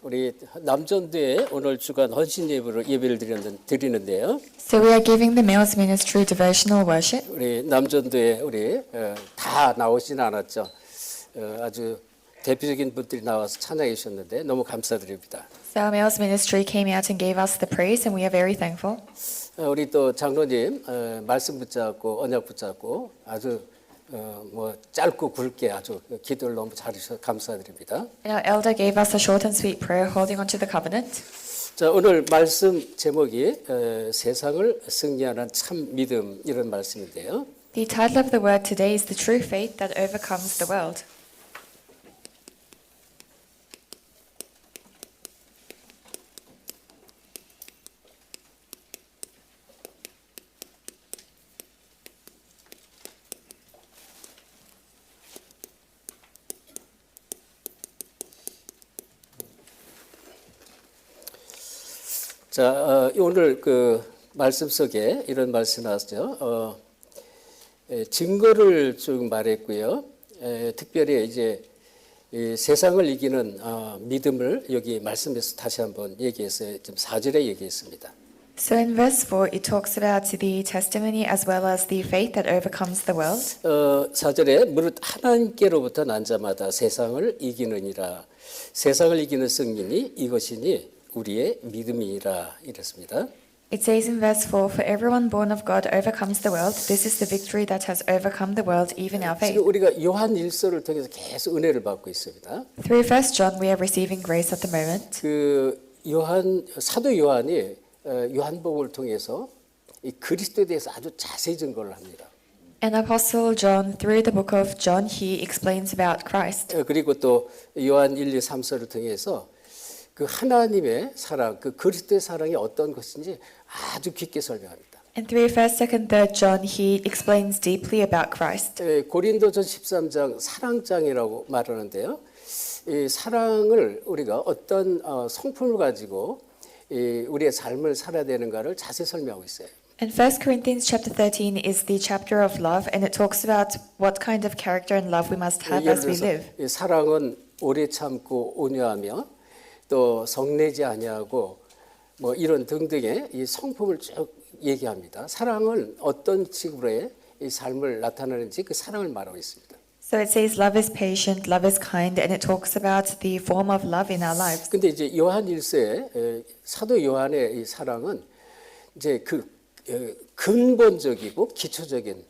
우리 남전도에 오늘 주간 헌신 예배를 드리는데요. So we are giving the Males Ministry devotional worship. 우리 남전도에 다 나오지는 않았죠. 아주 대표적인 분들이 나와서 찬양해 주셨는데 너무 감사드립니다. So our Males Ministry came out and gave us the praise, and we are very thankful. 우리 또 장로님 말씀 붙잡고 언약 붙잡고 아주 짧고 굵게 아주 기도를 너무 잘해주셔서 감사드립니다. And our elder gave us a short and sweet prayer holding on to the covenant. 자, 오늘 말씀 제목이 세상을 승리하는 참 믿음 이런 말씀인데요. The title of the word today is The True Faith That Overcomes the World. 자, 오늘 그 말씀 속에 이런 말씀 나왔죠. 증거를 쭉 말했고요. 특별히 이제 이 세상을 이기는 믿음을 여기 말씀에서 다시 한번 얘기해서 좀 4절에 얘기했습니다. So in verse 4 it talks about the testimony as well as the faith that overcomes the world. 4절에 무릇 하나님께로부터 난 자마다 세상을 이기느니라. 세상을 이기는 승리니 이것이니 우리의 믿음이라 이랬습니다. It says in verse 4, For everyone born of God overcomes the world. This is the victory that has overcome the world, even our faith. 지금 우리가 요한 1서를 통해서 계속 은혜를 받고 있습니다. Through 1 John we are receiving grace at the moment. 그 사도 요한이 요한복음을 통해서 이 그리스도에 대해서 아주 자세히 증거를 합니다. And Apostle John, through the book of John, he explains about Christ. 그리고 또 요한 1, 2, 3서를 통해서 그 하나님의 사랑, 그 그리스도의 사랑이 어떤 것인지 아주 깊게 설명합니다. And through 1st, 2nd, 3rd John, he explains deeply about Christ. 고린도전 13장 사랑장이라고 말하는데요. 이 사랑을 우리가 어떤 성품을 가지고 우리의 삶을 살아야 되는가를 자세히 설명하고 있어요. And 1 Corinthians chapter 13 is the chapter of love, and it talks about what kind of character and love we must have as we live. 사랑은 오래 참고 온유하며 또 성내지 아니하고 이런 등등의 이 성품을 쭉 얘기합니다. 사랑은 어떤 식으로의 이 삶을 나타내는지 그 사랑을 말하고 있습니다. So it says love is patient, love is kind, and it talks about the form of love in our lives. 근데 이제 요한 1서에 사도 요한의 이 사랑은 이제 그 근본적이고 기초적인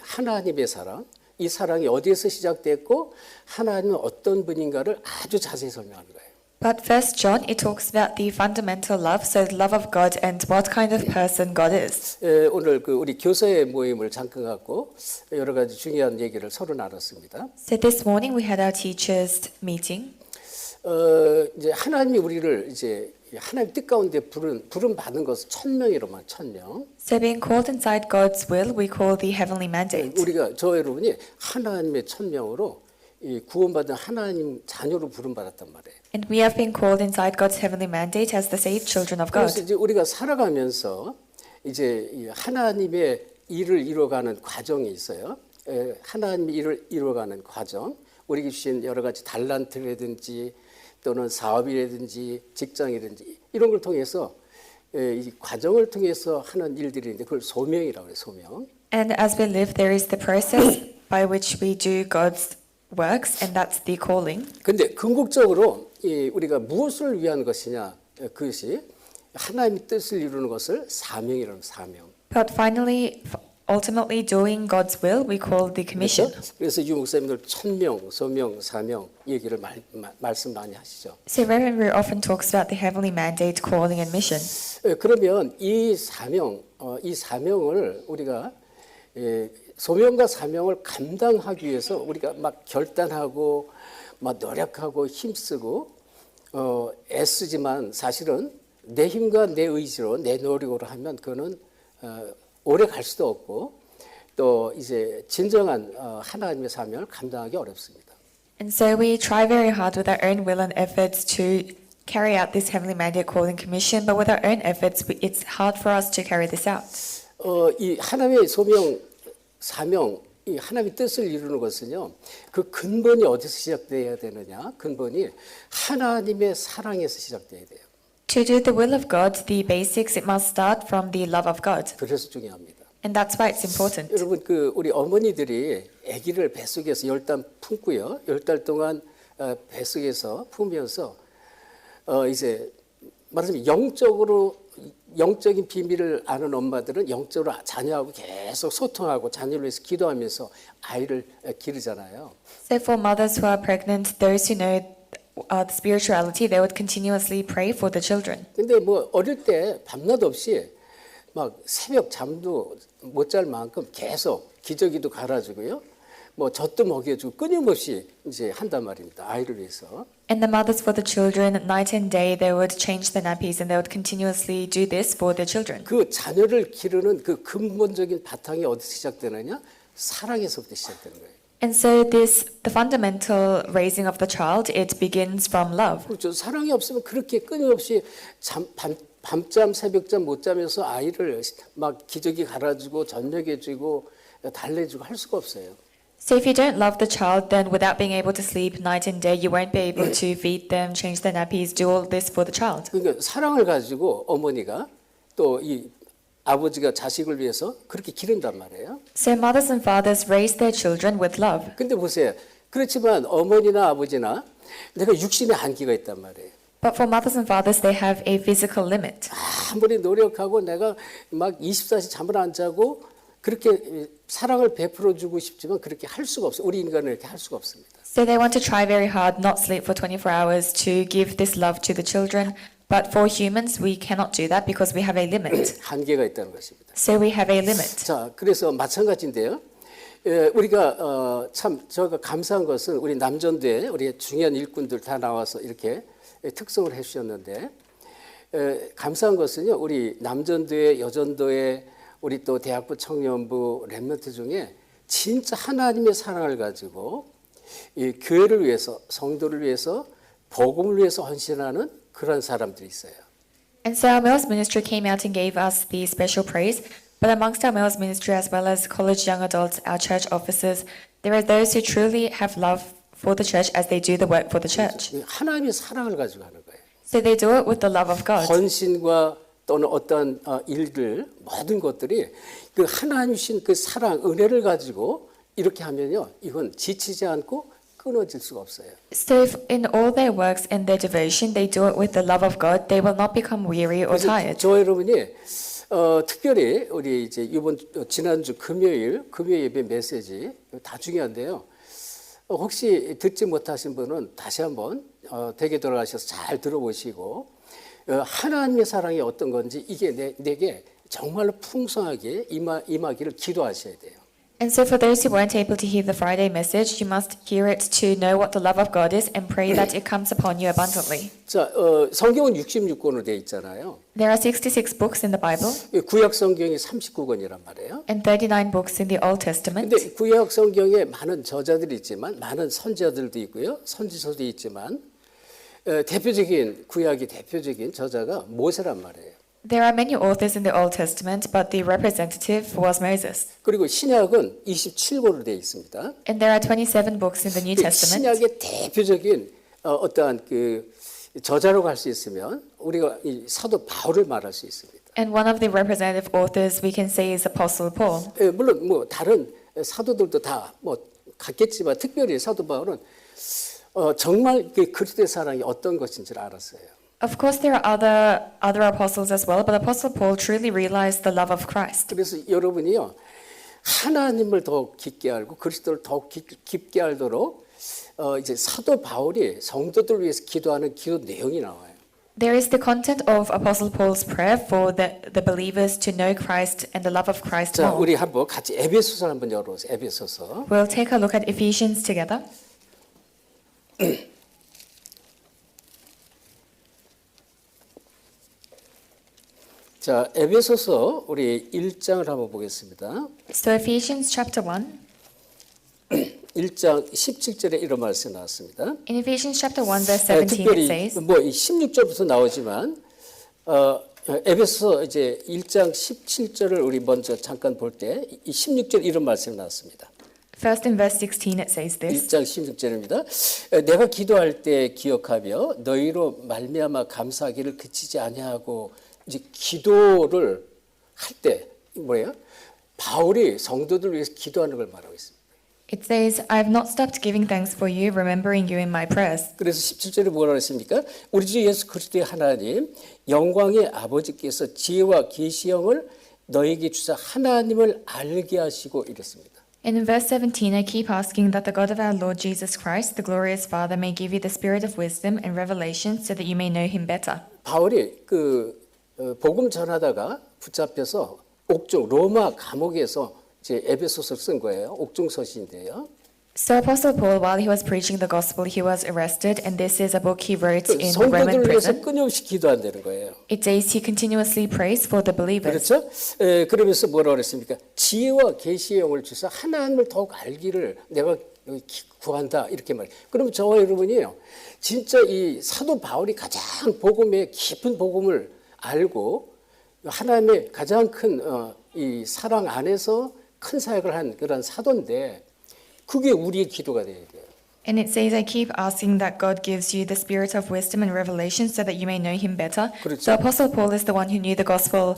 하나님의 사랑, 이 사랑이 어디에서 시작됐고 하나님은 어떤 분인가를 아주 자세히 설명하는 거예요. But 1 John, it talks about the fundamental love, so the love of God and what kind of person God is. 오늘 우리 교사의 모임을 잠깐 갖고 여러 가지 중요한 얘기를 서로 나눴습니다. So this morning we had our teachers meeting. 이제 하나님이 우리를 이제 하나님 뜻 가운데 부름 받은 것은 1000명이로만 1000명. So being called inside God's will, we call the heavenly mandate. 우리가 저 여러분이 하나님의 1000명으로 이 구원받은 하나님 자녀로 부름 받았단 말이에요. And we have been called inside God's heavenly mandate as the saved children of God. 그래서 이제 우리가 살아가면서 이제 이 하나님의 일을 이루어가는 과정이 있어요. 하나님의 일을 이루어가는 과정. 우리에게 주신 여러 가지 달란트라든지 또는 사업이라든지 직장이라든지 이런 걸 통해서 이 과정을 통해서 하는 일들이 있는데 그걸 소명이라고 해요. 소명. And as we live, there is the process by which we do God's works, and that's the calling. 근데 궁극적으로 우리가 무엇을 위한 것이냐 그것이 하나님의 뜻을 이루는 것을 사명이라는 사명. But finally, ultimately doing God's will, we call the commission. 그래서 유 목사님들 천명, 소명, 사명 얘기를 말씀 많이 하시죠. So Reverend Ru often talks about the heavenly mandate, calling, and mission. 그러면 이 사명을 우리가 소명과 사명을 감당하기 위해서 우리가 막 결단하고 막 노력하고 힘쓰고 애쓰지만 사실은 내 힘과 내 의지로 내 노력으로 하면 그거는 오래 갈 수도 없고 또 이제 진정한 하나님의 사명을 감당하기 어렵습니다. And so we try very hard with our own will and efforts to carry out this heavenly mandate, calling, commission, but with our own efforts, it's hard for us to carry this out. 이 하나님의 소명, 사명 이 하나님의 뜻을 이루는 것은요, 그 근본이 어디서 시작돼야 되느냐? 근본이 하나님의 사랑에서 시작돼야 돼요. To do the will of God, the basics, it must start from the love of God. 그래서 중요합니다. And that's why it's important. 여러분, 우리 어머니들이 아기를 뱃속에서 10달 품고요, 10달 동안 뱃속에서 품으면서 이제 말하자면 영적인 비밀을 아는 엄마들은 영적으로 자녀하고 계속 소통하고 자녀를 위해서 기도하면서 아이를 기르잖아요. So for mothers who are pregnant, those who know the spirituality, they would continuously pray for the children. 근데 뭐 어릴 때 밤낮 없이 막 새벽 잠도 못 잘 만큼 계속 기저귀도 갈아주고요, 뭐 젖도 먹여주고 끊임없이 이제 한단 말입니다. 아이를 위해서. And the mothers for the children, night and day, they would change the nappies and they would continuously do this for their children. 그 자녀를 기르는 그 근본적인 바탕이 어디서 시작되느냐? 사랑에서부터 시작되는 거예요. And so the fundamental raising of the child, it begins from love. 그렇죠. 사랑이 없으면 그렇게 끊임없이 밤잠 새벽잠 못 자면서 아이를 막 기저귀 갈아주고 젖먹여주고 달래주고 할 수가 없어요. So if you don't love the child, then without being able to sleep night and day, you won't be able to feed them, change their nappies, do all this for the child. 그러니까 사랑을 가지고 어머니가 또 이 아버지가 자식을 위해서 그렇게 기른단 말이에요. So mothers and fathers raise their children with love. 근데 보세요. 그렇지만 어머니나 아버지나 내가 육신의 한계가 있단 말이에요. But for mothers and fathers, they have a physical limit. 아무리 노력하고 내가 막 24시간 잠을 안 자고 그렇게 사랑을 베풀어 주고 싶지만 그렇게 할 수가 없어요. 우리 인간은 이렇게 할 수가 없습니다. So they want to try very hard, not sleep for 24 hours to give this love to the children. But for humans, we cannot do that because we have a limit. 한계가 있다는 것입니다. So we have a limit. 자, 그래서 마찬가지인데요. 우리가 참 저가 감사한 것은 우리 남전도에 우리 중요한 일꾼들 다 나와서 이렇게 특성을 해주셨는데 감사한 것은요. 우리 남전도에 여전도에 우리 또 대학부 청년부 렘넌트 중에 진짜 하나님의 사랑을 가지고 이 교회를 위해서 성도를 위해서 복음을 위해서 헌신하는 그런 사람들이 있어요. And so our males ministry came out and gave us the special praise. But amongst our males ministry, as well as college young adults, our church officers, there are those who truly have love for the church as they do the work for the church. 하나님의 사랑을 가지고 하는 거예요. So they do it with the love of God. 헌신과 또는 어떤 일들 모든 것들이 그 하나님 주신 그 사랑 은혜를 가지고 이렇게 하면요, 이건 지치지 않고 끊어질 수가 없어요. So if in all their works and their devotion, they do it with the love of God, they will not become weary or tired. 저 여러분이 특별히 우리 이제 이번 지난주 금요일 예배 메시지 다 중요한데요. 혹시 듣지 못하신 분은 다시 한번 댁에 돌아가셔서 잘 들어보시고 하나님의 사랑이 어떤 건지 이게 내게 정말로 풍성하게 임하기를 기도하셔야 돼요. And so for those who weren't able to hear the Friday message, you must hear it to know what the love of God is and pray that it comes upon you abundantly. 자, 성경은 66권으로 되어 있잖아요. There are 66 books in the Bible 구약 성경이 39권이란 말이에요. and 39 books in the Old Testament. 근데 구약 성경에 많은 저자들이 있지만 많은 선지자들도 있고요. 선지서도 있지만 구약의 대표적인 저자가 모세란 말이에요. There are many authors in the Old Testament, but the representative was Moses. 그리고 신약은 27권으로 되어 있습니다. And there are 27 books in the New Testament. 신약의 대표적인 어떠한 그 저자라고 할 수 있으면 우리가 이 사도 바울을 말할 수 있습니다. And one of the representative authors we can say is Apostle Paul. 물론 뭐 다른 사도들도 다 뭐 같겠지만 특별히 사도 바울은 정말 그 그리스도의 사랑이 어떤 것인지를 알았어요. Of course, there are other apostles as well, but Apostle Paul truly realized the love of Christ. 그래서 여러분이요 하나님을 더 깊게 알고 그리스도를 더 깊게 알도록 이제 사도 바울이 성도들을 위해서 기도하는 기도 내용이 나와요. There is the content of Apostle Paul's prayer for the believers to know Christ and the love of Christ 자, more. 우리 한번 같이 에베소서 한번 열어보세요. 에베소서. We'll take a look at Ephesians together. 자, 에베소서 우리 1장을 한번 보겠습니다. So Ephesians chapter 1. 1장 17절에 이런 말씀이 나왔습니다. In Ephesians chapter 1 verse 17 it 특별히 says, 뭐 16절부터 나오지만 에베소서 이제 1장 17절을 우리 먼저 잠깐 볼 때 이 16절 이런 말씀이 나왔습니다. First in verse 16 it says this. 1장 16절입니다. 내가 기도할 때 기억하며 너희로 말미암아 감사하기를 그치지 아니하고 이제 기도를 할 때 뭐예요? 바울이 성도들 위해서 기도하는 걸 말하고 있습니다. It says, I have not stopped giving thanks for you, remembering you in my prayers. 그래서 17절에 뭐라고 했습니까? 우리 주 예수 그리스도의 하나님 영광의 아버지께서 지혜와 계시형을 너에게 주사 하나님을 알게 하시고 이랬습니다. And in verse 17, I keep asking that the God of our Lord Jesus Christ, the glorious Father, may give you the spirit of wisdom and revelation so that you may know him better. 바울이 복음 전하다가 붙잡혀서 옥중 로마 감옥에서 이제 에베소서를 쓴 거예요. 옥중 서신인데요. So Apostle Paul, while he was preaching the gospel, he was arrested, and this is a book he wrote in the Roman 성도들을 위해서 prison. 끊임없이 기도한다는 거예요. It says he continuously prays for the believers. 그렇죠? 그러면서 뭐라고 그랬습니까? 지혜와 계시의 영을 주셔서 하나님을 더욱 알기를 내가 구한다 이렇게 말해요. 그럼 저와 여러분이요. 진짜 이 사도 바울이 가장 복음의 깊은 복음을 알고 하나님의 가장 큰 이 사랑 안에서 큰 사역을 한 그런 사도인데 그게 우리의 기도가 돼야 돼요. And it says, I keep asking that God gives you the spirit of wisdom and revelation so that you may know him better. 그렇죠. So Apostle Paul is the one who knew the gospel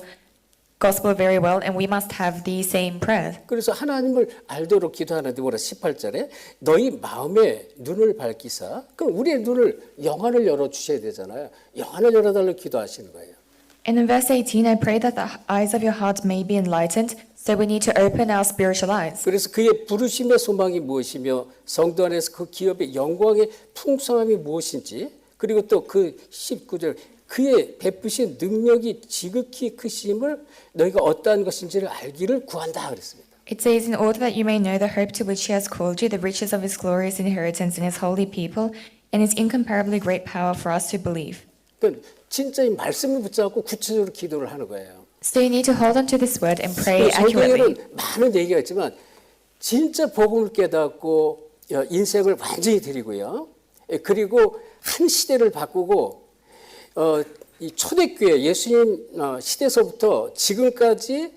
very well, and we must have the same prayer. 그래서 하나님을 알도록 기도하는데 뭐라 18절에 너희 마음의 눈을 밝히사 그럼 우리의 눈을 영안을 열어 주셔야 되잖아요. 영안을 열어달라고 기도하시는 거예요. And in verse 18, I pray that the eyes of your heart may be enlightened, so we need to open our spiritual eyes. 그래서 그의 부르심의 소망이 무엇이며 성도 안에서 그 기업의 영광의 풍성함이 무엇인지 그리고 또 그 19절 그의 베푸신 능력이 지극히 크심을 너희가 어떠한 것인지를 알기를 구한다 그랬습니다. It says, in order that you may know the hope to which he has called you, the riches of his glorious inheritance in his holy people, and his incomparably great power for us to believe. 그러니까 진짜 이 말씀을 붙잡고 구체적으로 기도를 하는 거예요. So you need to hold on to this word and pray accurately. 성경에는 많은 얘기가 있지만 진짜 복음을 깨닫고 인생을 완전히 드리고요. 그리고 한 시대를 바꾸고 이 초대교회 예수님 시대서부터 지금까지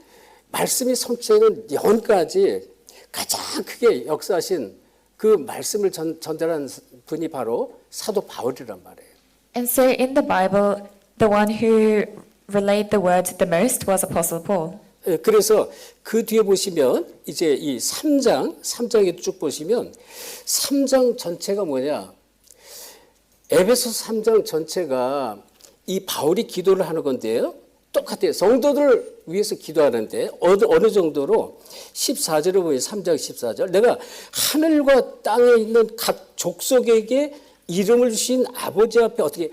말씀이 성취하는 영혼까지 가장 크게 역사하신 그 말씀을 전달한 분이 바로 사도 바울이란 말이에요. And so in the Bible, the one who relayed the word the most was Apostle Paul. 그래서 그 뒤에 보시면 이제 이 3장에 쭉 보시면 3장 전체가 뭐냐? 에베소 3장 전체가 이 바울이 기도를 하는 건데요. 똑같아요. 성도들을 위해서 기도하는데 어느 정도로 14절에 보면 3장 14절 내가 하늘과 땅에 있는 각 족속에게 이름을 주신 아버지 앞에 어떻게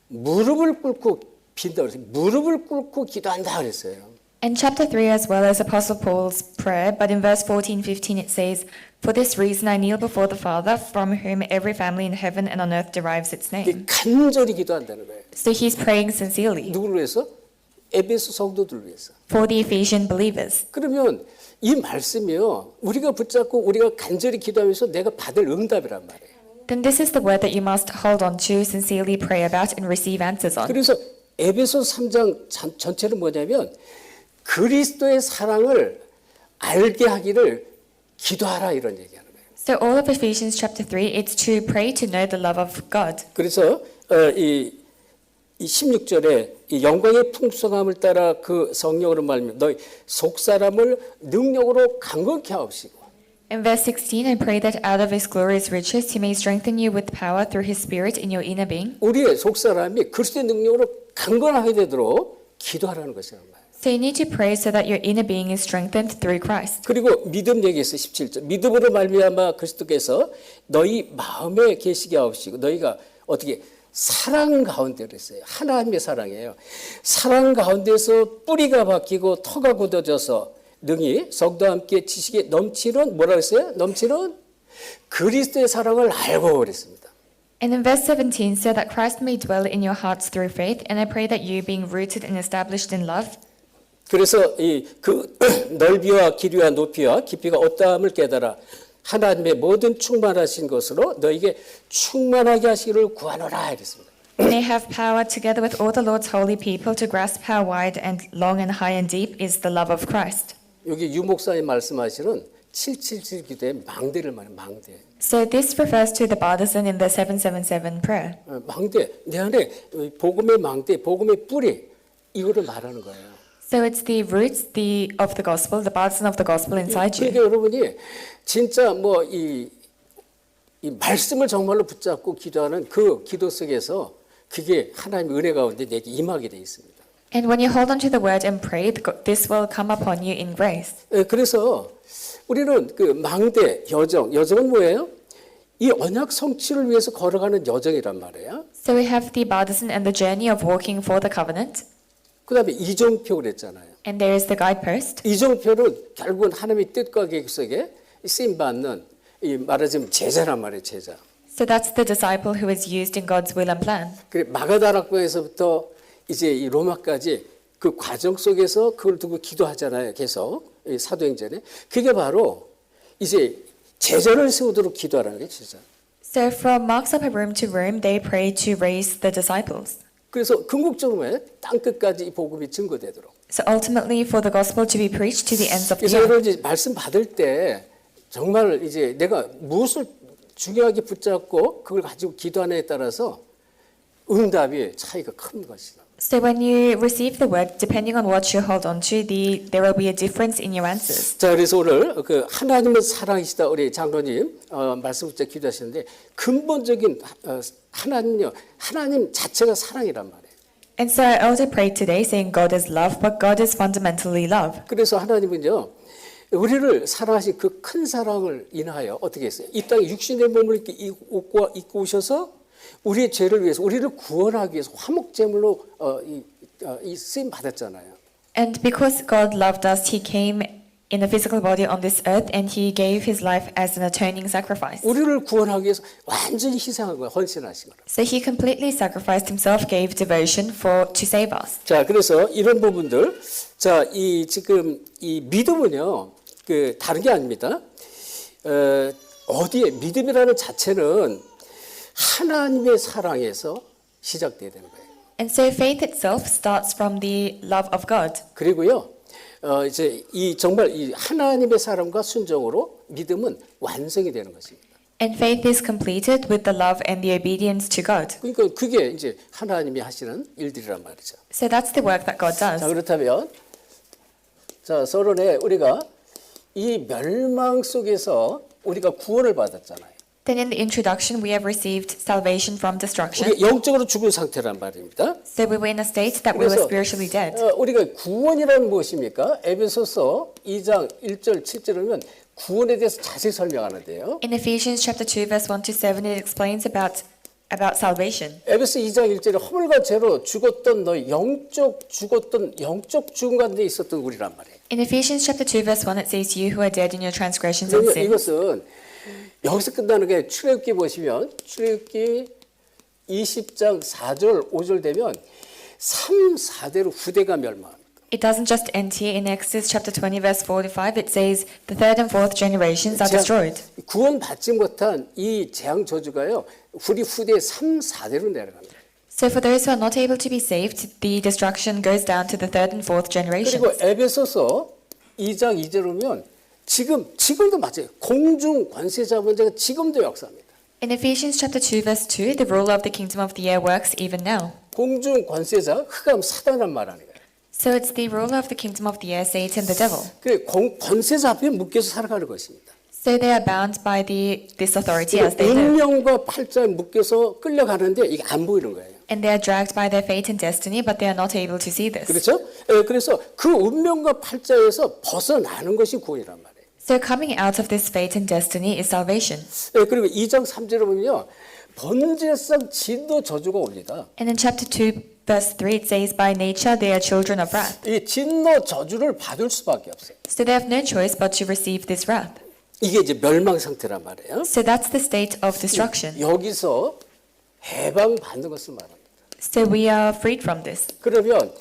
무릎을 꿇고 빈다 그랬어요. 무릎을 꿇고 기도한다 그랬어요. And chapter 3 as well as Apostle Paul's prayer, but in verse 14, 15 it says, For this reason I kneel before the Father, from whom every family in heaven and on earth derives its name. 간절히 기도한다는 거예요. So he's praying sincerely 누구를 위해서? 에베소 성도들을 위해서. for the Ephesian believers. 그러면 이 말씀이요. 우리가 붙잡고 우리가 간절히 기도하면서 내가 받을 응답이란 말이에요. Then this is the word that you must hold on to, sincerely pray about and receive answers on. 그래서 에베소 3장 전체는 뭐냐면 그리스도의 사랑을 알게 하기를 기도하라 이런 얘기하는 거예요. So all of Ephesians chapter 3, it's to pray to know the love of God. 그래서 이 16절에 이 영광의 풍성함을 따라 그 성령으로 말하며 너희 속사람을 능력으로 강건케 하옵시고 In verse 16, I pray that out of his glorious riches he may strengthen you with power through his spirit in your inner being. 우리의 속사람이 그리스도의 능력으로 강건하게 되도록 기도하라는 것이란 말이에요. So you need to pray so that your inner being is strengthened through Christ. 그리고 믿음 얘기했어요. 17절. 믿음으로 말미암아 그리스도께서 너희 마음에 계시게 하옵시고 너희가 어떻게 사랑 가운데 그랬어요. 하나님의 사랑이에요. 사랑 가운데서 뿌리가 박히고 터가 굳어져서 능히 성도와 함께 지식에 넘치는 뭐라고 했어요? 넘치는 그리스도의 사랑을 알고 그랬습니다. And in verse 17, so that Christ may dwell in your hearts through faith, and I pray that you, being rooted and established in love. 그래서 그 넓이와 길이와 높이와 깊이가 어떠함을 깨달아 하나님의 모든 충만하신 것으로 너에게 충만하게 하시기를 구하노라 이랬습니다. And they have power together with all the Lord's holy people to grasp how wide and long and high and deep is the love of Christ. 여기 유 목사님 말씀하시는 777 기도의 망대를 말해요. 망대. So this refers to the partisan in the 777 prayer. 망대. 내 안에 복음의 망대, 복음의 뿌리 이거를 말하는 거예요. So it's the roots of the gospel, the partisan of the gospel inside you. 그러니까 여러분이 진짜 뭐 이 말씀을 정말로 붙잡고 기도하는 그 기도 속에서 그게 하나님의 은혜 가운데 내게 임하게 돼 있습니다. And when you hold on to the word and pray, this will come upon you in grace. 그래서 우리는 그 망대, 여정은 뭐예요? 이 언약 성취를 위해서 걸어가는 여정이란 말이에요. So we have the partisan and the journey of walking for the covenant. 그다음에 이정표 그랬잖아요. And there is the guidepost. 이정표는 결국은 하나님의 뜻과 계획 속에 쓰임 받는 이 말하자면 제자란 말이에요, 제자. So that's the disciple who is used in God's will and plan. 그래 마가다락방에서부터 이제 이 로마까지 그 과정 속에서 그걸 두고 기도하잖아요. 계속 이 사도행전에 그게 바로 이제 제자를 세우도록 기도하라는 게 제자. So from Mark's upper room to Rome, they prayed to raise the disciples. 그래서 궁극적으로 땅 끝까지 이 복음이 증거되도록. So ultimately, for the gospel to be preached to the ends of the 그래서 earth. 여러분 이제 말씀 받을 때 정말 이제 내가 무엇을 중요하게 붙잡고 그걸 가지고 기도하느냐에 따라서 응답이 차이가 큰 것이다. So when you receive the word, depending on what you hold on to, there will be a difference in your answers. 자, 그래서 오늘 그 하나님은 사랑이시다 우리 장로님 말씀 붙잡고 기도하시는데 근본적인 하나님요 하나님 자체가 사랑이란 말이에요. And so our elder prayed today saying God is love, but God is fundamentally love. 그래서 하나님은요 우리를 사랑하신 그 큰 사랑을 인하여 어떻게 했어요? 이 땅에 육신의 몸을 이렇게 입고 오셔서 우리의 죄를 위해서 우리를 구원하기 위해서 화목제물로 이 쓰임 받았잖아요. And because God loved us, He came in a physical body on this earth, and He gave His life as an atoning sacrifice. 우리를 구원하기 위해서 완전히 희생한 거예요. 헌신하신 거예요. So He completely sacrificed Himself, gave devotion to save us. 자, 그래서 이런 부분들, 자, 이 지금 이 믿음은요, 그 다른 게 아닙니다. 어디에 믿음이라는 자체는 하나님의 사랑에서 시작돼야 되는 거예요. And so faith itself starts from the love of God. 그리고요, 이제 이 정말 이 하나님의 사랑과 순종으로 믿음은 완성이 되는 것입니다. And faith is completed with the love and the obedience to God. 그러니까 그게 이제 하나님이 하시는 일들이란 말이죠. So that's the work that God does. 자, 그렇다면 자, 서론에 우리가 이 멸망 속에서 우리가 구원을 받았잖아요. Then in the introduction, we have received salvation from destruction. 우리 영적으로 죽은 상태란 말입니다. So we were in a state that we were 그래서 spiritually dead. 우리가 구원이란 무엇입니까? 에베소서 2장 1절 7절이면 구원에 대해서 자세히 설명하는데요. In Ephesians chapter 2, verse 1 to 7, it explains about salvation. 에베소 2장 1절에 허물과 죄로 죽었던 너희 영적 죽음 가운데 있었던 우리란 말이에요. In Ephesians chapter 2, verse 1, it says, "You who are dead in your transgressions and sins." 이것은 여기서 끝나는 게 출애굽기 보시면 출애굽기 20장 4절 5절 되면 3, 4대로 후대가 멸망합니다. It doesn't just end here. In Exodus chapter 20, verse 4 to 5, it says, "The third and fourth generations are destroyed." 구원 받지 못한 이 재앙 저주가요. 우리 후대 3, 4대로 내려갑니다. So for those who are not able to be saved, the destruction goes down to the third and fourth generations. 그리고 에베소서 2장 2절 오면 지금도 맞아요. 공중 관세 잡은 자가 지금도 역사합니다. In Ephesians chapter 2, verse 2, the ruler of the kingdom of the air works even now. 공중 관세자 흑암 사단이란 말하는 거예요. So it's the ruler of the kingdom of the air, Satan, the devil. 그 관세자 앞에 묶여서 살아가는 것입니다. So they are bound by this authority as they live. 운명과 팔자에 묶여서 끌려가는데 이게 안 보이는 거예요. And they are dragged by their fate and destiny, but they are not able to see this. 그렇죠? 그래서 그 운명과 팔자에서 벗어나는 것이 구원이란 말이에요. So coming out of this fate and destiny is salvation. 그리고 2장 3절에 보면요. 번제상 진노 저주가 옵니다. And in chapter 2, verse 3, it says, "By nature they are children of wrath." 이 진노 저주를 받을 수밖에 없어요. So they have no choice but to receive this wrath. 이게 이제 멸망 상태란 말이에요. So that's the state of destruction. 여기서 해방 받는 것을 말합니다. So we are freed from this. 그러면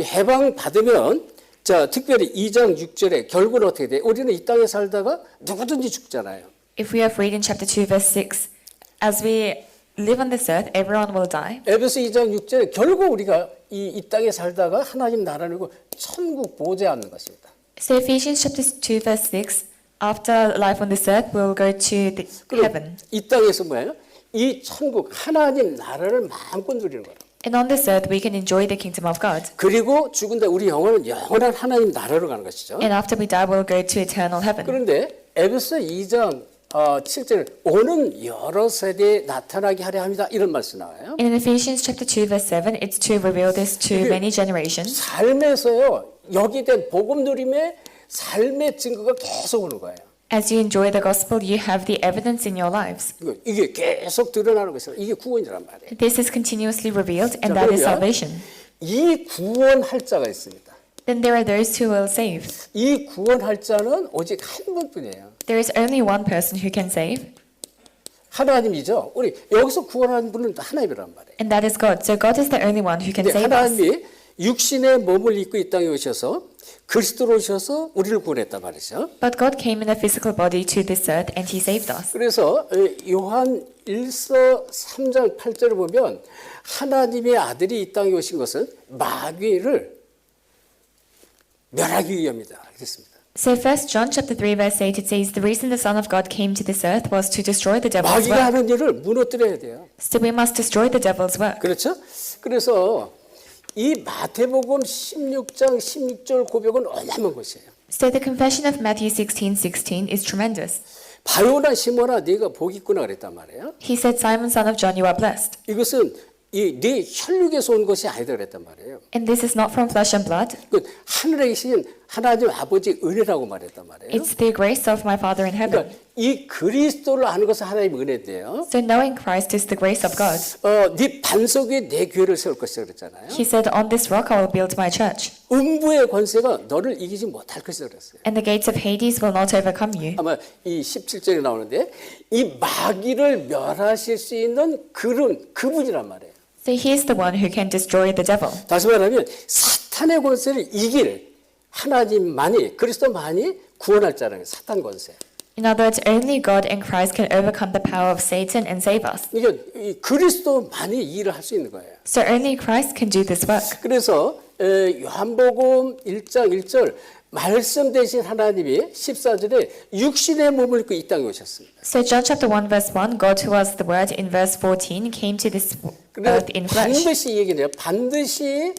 해방 받으면 자, 특별히 2장 6절에 결국은 어떻게 돼? 우리는 이 땅에 살다가 누구든지 죽잖아요. If we are freed in chapter 2, verse 6, as we live on this earth, everyone will die. 에베소 2장 6절에 결국 우리가 이 땅에 살다가 하나님 나라를 이루고 천국 보좌에 앉는 것입니다. So Ephesians chapter 2 verse 6, after life on this earth, we'll go to the 그럼 heaven. 이 땅에서 뭐예요? 이 천국 하나님 나라를 마음껏 누리는 거예요. And on this earth, we can enjoy the kingdom of God. 그리고 죽은 다음 우리 영혼은 영원한 하나님 나라로 가는 것이죠. And after we die, we'll go to eternal heaven. 그런데 에베소 2장 7절 오는 여러 세대에 나타나게 하려 합니다. 이런 말씀 나와요. In Ephesians chapter 2 verse 7, it's to reveal this to many generations. 삶에서요. 여기 된 복음 누림의 삶의 증거가 계속 오는 거예요. As you enjoy the gospel, you have the evidence in your lives. 이게 계속 드러나는 것이라 이게 구원이란 말이에요. This is continuously revealed, and 자, that is 그러면 salvation. 이 구원할 자가 있습니다. Then there are those who will save. 이 구원할 자는 오직 한 분뿐이에요. There is only one person who can save, 하나님이죠. 우리 여기서 구원하는 분은 하나님이란 말이에요. and that is God. So God is the only one who can 근데 save us. 하나님이 육신의 몸을 입고 이 땅에 오셔서 그리스도로 오셔서 우리를 구원했단 말이죠. But God came in a physical body to this earth, and He saved us. 그래서 요한 1서 3장 8절을 보면 하나님의 아들이 이 땅에 오신 것은 마귀를 멸하기 위함이다. 그랬습니다. So 1 John chapter 3 verse 8, it says, the reason the Son of God came to this earth was to destroy the devil's 마귀가 work. 하는 일을 무너뜨려야 돼요. So we must destroy the devil's work. 그렇죠? 그래서 이 마태복음 16장 16절 고백은 어마어마한 것이에요. So the confession of Matthew 16:16 is tremendous. 바요나 시몬아 네가 복이 있구나 그랬단 말이에요. He said, Simon, son of John, you are blessed. 이것은 네 혈육에서 온 것이 아니다 그랬단 말이에요. And this is not from flesh and blood. 그 하늘에 계신 하나님 아버지 은혜라고 말했단 말이에요. It's the grace of my Father in heaven. 그러니까 이 그리스도를 아는 것은 하나님의 은혜인데요. So knowing Christ is the grace of God. 네 반석 위에 내 교회를 세울 것이다 그랬잖아요. He said, on this rock I will build my church, 음부의 권세가 너를 이기지 못할 것이다 그랬어요. and the gates of Hades will not overcome you. 아마 이 17절에 나오는데 이 마귀를 멸하실 수 있는 그분이란 말이에요. So he is the one who can destroy the devil. 다시 말하면 사탄의 권세를 이길 하나님만이 그리스도만이 구원할 자라는 거예요. 사탄 권세. In other words, only God and Christ can overcome the power of Satan and save us. 이게 이 그리스도만이 이 일을 할 수 있는 거예요. So only Christ can do this work. 그래서 요한복음 1장 1절 말씀 대신 하나님이 14절에 육신의 몸을 입고 이 땅에 오셨습니다. So John chapter 1 verse 1, God who was the word in verse 14 came to this earth in flesh. 반드시 이 얘기네요. 반드시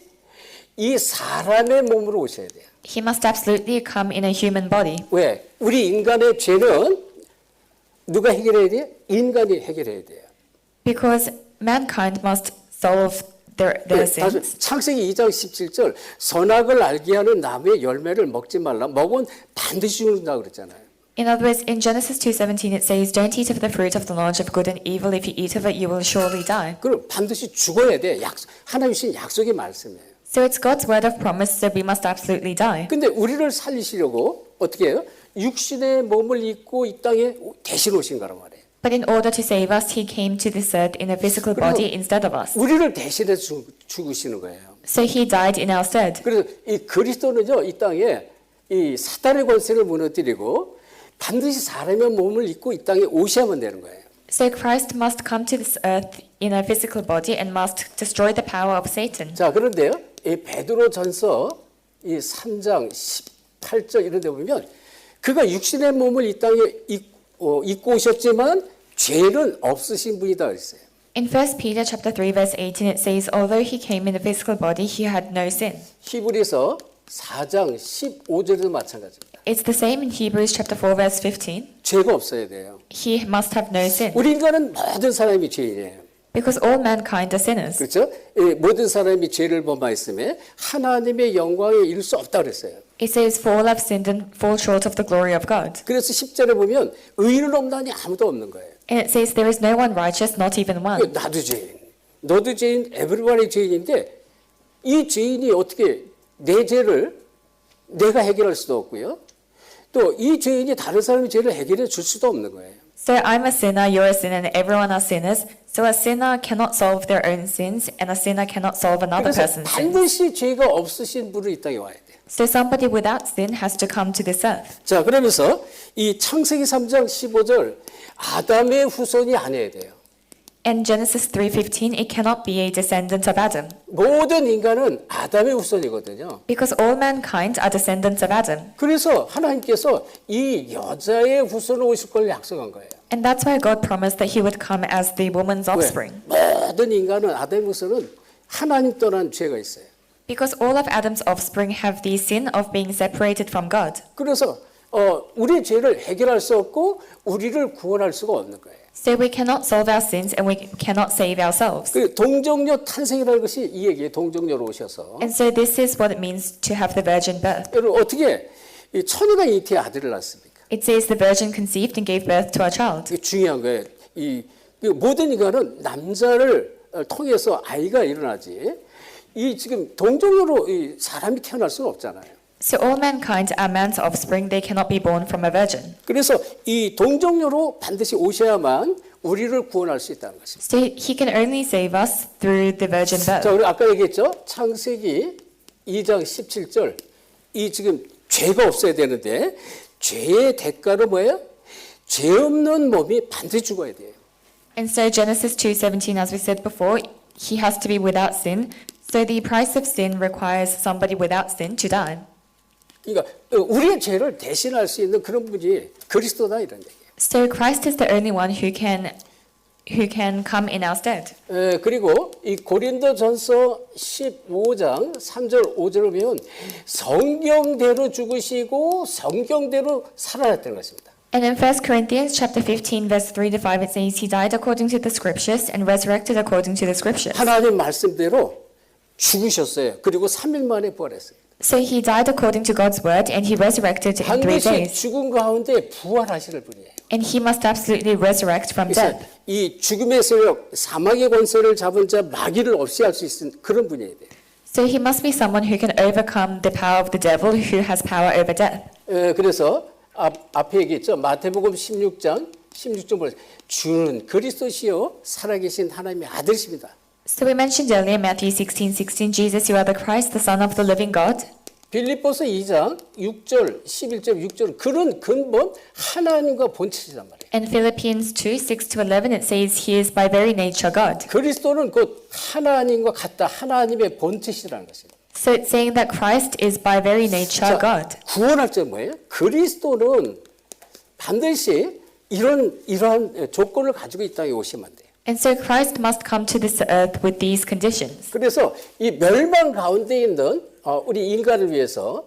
이 사람의 몸으로 오셔야 돼요. He must absolutely come in a human body. 왜? 우리 인간의 죄는 누가 해결해야 돼요? 인간이 해결해야 돼요. Because mankind must solve their sins. 창세기 2장 17절 선악을 알게 하는 나무의 열매를 먹지 말라. 먹으면 반드시 죽는다 그랬잖아요. In other words, in Genesis 2:17 it says, don't eat of the fruit of the knowledge of good and evil. If you eat of it, you will surely die. 그럼 반드시 죽어야 돼. 하나님 주신 약속의 말씀이에요. So it's God's word of promise, so we must absolutely die. 근데 우리를 살리시려고 어떻게 해요? 육신의 몸을 입고 이 땅에 대신 오신 거란 말이에요. But in order to save us, he came to this earth in a physical body instead of us. 우리를 대신해 죽으시는 거예요. So he died in our stead. 그래서 이 그리스도는요, 이 땅에 이 사탄의 권세를 무너뜨리고 반드시 사람의 몸을 입고 이 땅에 오셔야만 되는 거예요. So Christ must come to this earth in a physical body and must destroy the power of Satan. 자, 그런데요, 이 베드로전서 이 3장 18절 이런 데 보면 그가 육신의 몸을 이 땅에 입고 오셨지만 죄는 없으신 분이다 그랬어요. In 1 Peter chapter 3 verse 18 it says, although he came in a physical body, he had no sin. 히브리서 4장 15절에도 마찬가지입니다. It's the same in Hebrews chapter 4 verse 15. 죄가 없어야 돼요. He must have no sin. 우리 인간은 모든 사람이 죄인이에요. Because all mankind are sinners. 그렇죠? 모든 사람이 죄를 범하였음에 하나님의 영광에 이를 수 없다 그랬어요. It says, for all have sinned and fall short of the glory of God. 그래서 10절에 보면 의인은 없나니 아무도 없는 거예요. And it says, there is no one righteous, not even one. 나도 죄인, 너도 죄인, 에브리바디 죄인인데 이 죄인이 어떻게 내 죄를 내가 해결할 수도 없고요. 또 이 죄인이 다른 사람의 죄를 해결해 줄 수도 없는 거예요. So I'm a sinner, you're a sinner, and everyone are sinners. So a sinner cannot solve their own sins, and a sinner cannot solve another 그래서 person's sins. 반드시 죄가 없으신 분은 이 땅에 와야 돼요. So somebody without sin has to come to this earth. 자, 그러면서 이 창세기 3장 15절 아담의 후손이 아니어야 돼요. In Genesis 3:15, it cannot be a descendant of Adam, 모든 인간은 아담의 후손이거든요. because all mankind are descendants of Adam. 그래서 하나님께서 이 여자의 후손으로 오실 걸 약속한 거예요. And that's why God promised that he would come as the woman's offspring. 왜? 모든 인간은 아담의 후손은 하나님 떠난 죄가 있어요. Because all of Adam's offspring have the sin of being separated from God. 그래서 우리의 죄를 해결할 수 없고 우리를 구원할 수가 없는 거예요. So we cannot solve our sins and we cannot save ourselves. 그 동정녀 탄생이라는 것이 이 얘기예요. 동정녀로 오셔서. And so this is what it means to have the virgin birth. 여러분 어떻게 이 처녀가 잉태의 아들을 낳습니까? It says the virgin conceived and gave birth to a child. 이게 중요한 거예요. 이 모든 인간은 남자를 통해서 아이가 일어나지. 이 지금 동정녀로 이 사람이 태어날 수는 없잖아요. So all mankind are man's offspring. They cannot be born from a virgin. 그래서 이 동정녀로 반드시 오셔야만 우리를 구원할 수 있다는 것입니다. So he can only save us through the virgin 자, birth. 우리 아까 얘기했죠? 창세기 2장 17절. 이 지금 죄가 없어야 되는데 죄의 대가로 뭐예요? 죄 없는 몸이 반드시 죽어야 돼요. And so Genesis 2:17, as we said before, he has to be without sin. So the price of sin requires somebody without sin to die. 그러니까 우리의 죄를 대신할 수 있는 그런 분이 그리스도다 이런 얘기예요. So Christ is the only one who can come in our stead. 그리고 이 고린도전서 15장 3절 5절을 보면 성경대로 죽으시고 성경대로 살아났다는 것입니다. And in 1 Corinthians chapter 15 verse 3 to 5 it says he died according to the scriptures and resurrected according to the scriptures. 하나님 말씀대로 죽으셨어요. 그리고 3일 만에 부활했어요. So he died according to God's word and he resurrected in 3 반드시 days. 죽은 가운데 부활하실 분이에요. And he must absolutely resurrect from 그래서 death. 이 죽음의 세력, 사망의 권세를 잡은 자 마귀를 없이 할 수 있는 그런 분이어야 돼요. So he must be someone who can overcome the power of the devil, who has power over death. 그래서 앞에 얘기했죠. 마태복음 16장 16절 보세요. 주는 그리스도시요 살아계신 하나님의 아들이십니다. So we mentioned earlier Matthew 16:16, Jesus, you are the Christ, the Son of the living God. 빌립보서 2장 6절 11절 6절 그런 근본 하나님과 본체시단 말이에요. In Philippians 2:6 to 11 it says he is by very nature God. 그리스도는 곧 하나님과 같다. 하나님의 본체시라는 것입니다. So it's saying that Christ is by very nature God. 구원할 때 뭐예요? 그리스도는 반드시 이러한 조건을 가지고 이 땅에 오시면 안 돼요. And so Christ must come to this earth with these conditions. 그래서 이 멸망 가운데 있는 우리 인간을 위해서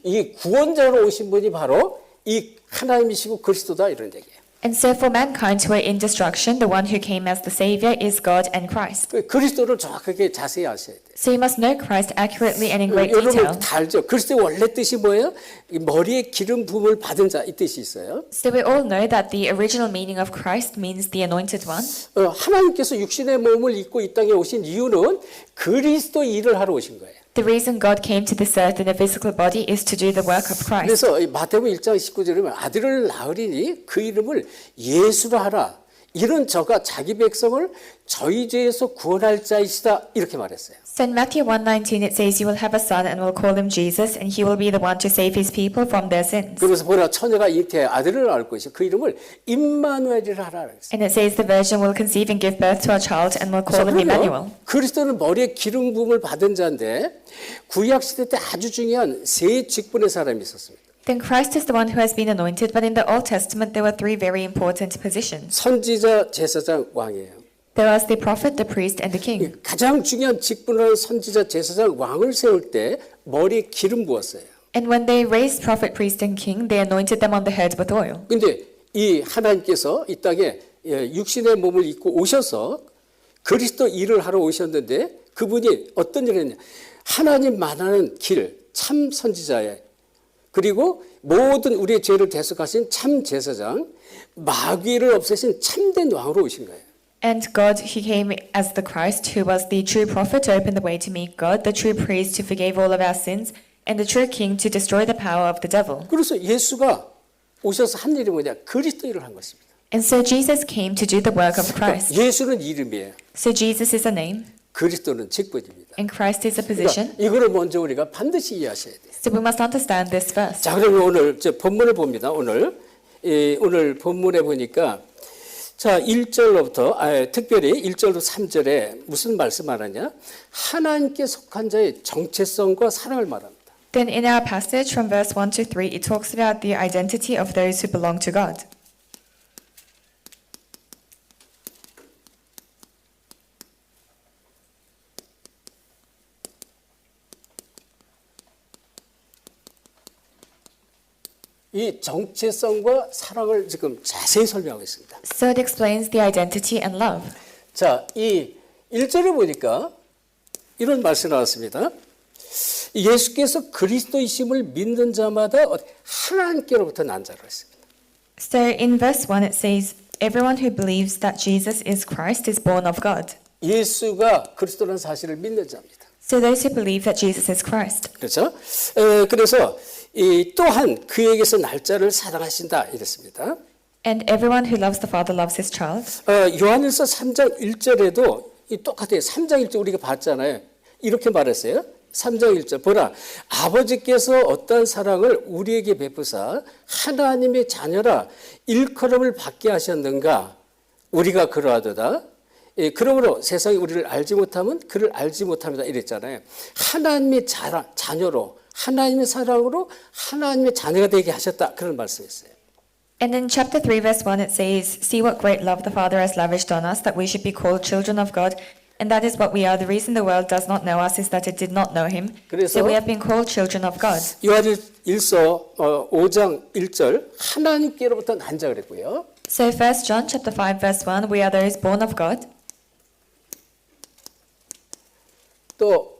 이 구원자로 오신 분이 바로 이 하나님이시고 그리스도다 이런 얘기예요. And so for mankind who are in destruction, the one who came as the Savior is God and Christ. 그리스도를 정확하게 자세히 아셔야 돼요. So you must know Christ accurately and in great 여러분 detail. 다 알죠? 그리스도의 원래 뜻이 뭐예요? 이 머리에 기름 부음을 받은 자 이 뜻이 있어요. So we all know that the original meaning of Christ means the anointed one. 하나님께서 육신의 몸을 입고 이 땅에 오신 이유는 그리스도 일을 하러 오신 거예요. The reason God came to this earth in a physical body is to do the work of Christ. 그래서 이 마태복음 1장 19절에 보면 아들을 낳으리니 그 이름을 예수라 하라. 이런 저가 자기 백성을 저희 죄에서 구원할 자이시다 이렇게 말했어요. So in Matthew 1:19 it says you will have a son and will call him Jesus and he will be the one to save his people from their sins. 그래서 보라 처녀가 잉태해 아들을 낳을 것이요 그 이름을 임마누엘이라 하라 그랬어요. And it says the virgin will conceive and give birth to a child and will call him Emmanuel. 그리스도는 머리에 기름 부음을 받은 자인데 구약 시대 때 아주 중요한 세 직분의 사람이 있었습니다. Then Christ is the one who has been anointed, but in the Old Testament there were three very important positions. 선지자, 제사장, 왕이에요. There was the prophet, the priest, and the king. 가장 중요한 직분을 선지자, 제사장, 왕을 세울 때 머리에 기름 부었어요. And when they raised prophet, priest, and king, they anointed them on the head with oil. 근데 이 하나님께서 이 땅에 육신의 몸을 입고 오셔서 그리스도 일을 하러 오셨는데 그분이 어떤 일을 했냐. 하나님 만나는 길, 참 선지자에 그리고 모든 우리의 죄를 대속하신 참 제사장, 마귀를 없애신 참된 왕으로 오신 거예요. And God, he came as the Christ, who was the true prophet to open the way to meet God, the true priest to forgive all of our sins, and the true king to destroy the power of the devil. 그래서 예수가 오셔서 한 일이 뭐냐? 그리스도 일을 한 것입니다. And so Jesus came to do the work of Christ. 예수는 이름이에요. So Jesus is a name, 그리스도는 직분입니다. and Christ is a position. 그러니까 이거를 먼저 우리가 반드시 이해하셔야 돼요. So we must understand this first. 자, 그러면 오늘 본문을 봅니다. 오늘 본문에 보니까 자, 1절로부터 특별히 1절로 3절에 무슨 말씀하느냐? 하나님께 속한 자의 정체성과 사랑을 말합니다. Then in our passage from verse 1 to 3, it talks about the identity of those who belong to God. 이 정체성과 사랑을 지금 자세히 설명하고 있습니다. So it explains the identity and love. 자, 이 1절에 보니까 이런 말씀이 나왔습니다. 예수께서 그리스도이심을 믿는 자마다 하나님께로부터 난 자로 했습니다. So in verse 1 it says, everyone who believes that Jesus is Christ is born of God. 예수가 그리스도라는 사실을 믿는 자입니다. So those who believe that Jesus is Christ. 그렇죠? 그래서 또한 그에게서 날짜를 사랑하신다 이랬습니다. And everyone who loves the Father loves his child. 요한일서 3장 1절에도 똑같아요. 3장 1절 우리가 봤잖아요. 이렇게 말했어요. 3장 1절 보라 아버지께서 어떠한 사랑을 우리에게 베푸사 하나님의 자녀라 일컬음을 받게 하셨는가 우리가 그러하도다. 그러므로 세상이 우리를 알지 못하면 그를 알지 못합니다 이랬잖아요. 하나님의 자녀로 하나님의 사랑으로 하나님의 자녀가 되게 하셨다 그런 말씀이었어요. And in chapter 3 verse 1 it says, see what great love the Father has lavished on us that we should be called children of God. And that is what we are. The reason the world does not know us is that it did not know him. 그래서 So we have been called children of God. 요한일서 5장 1절 하나님께로부터 난 자 그랬고요. So 1 John chapter 5 verse 1, we are those born of God. 또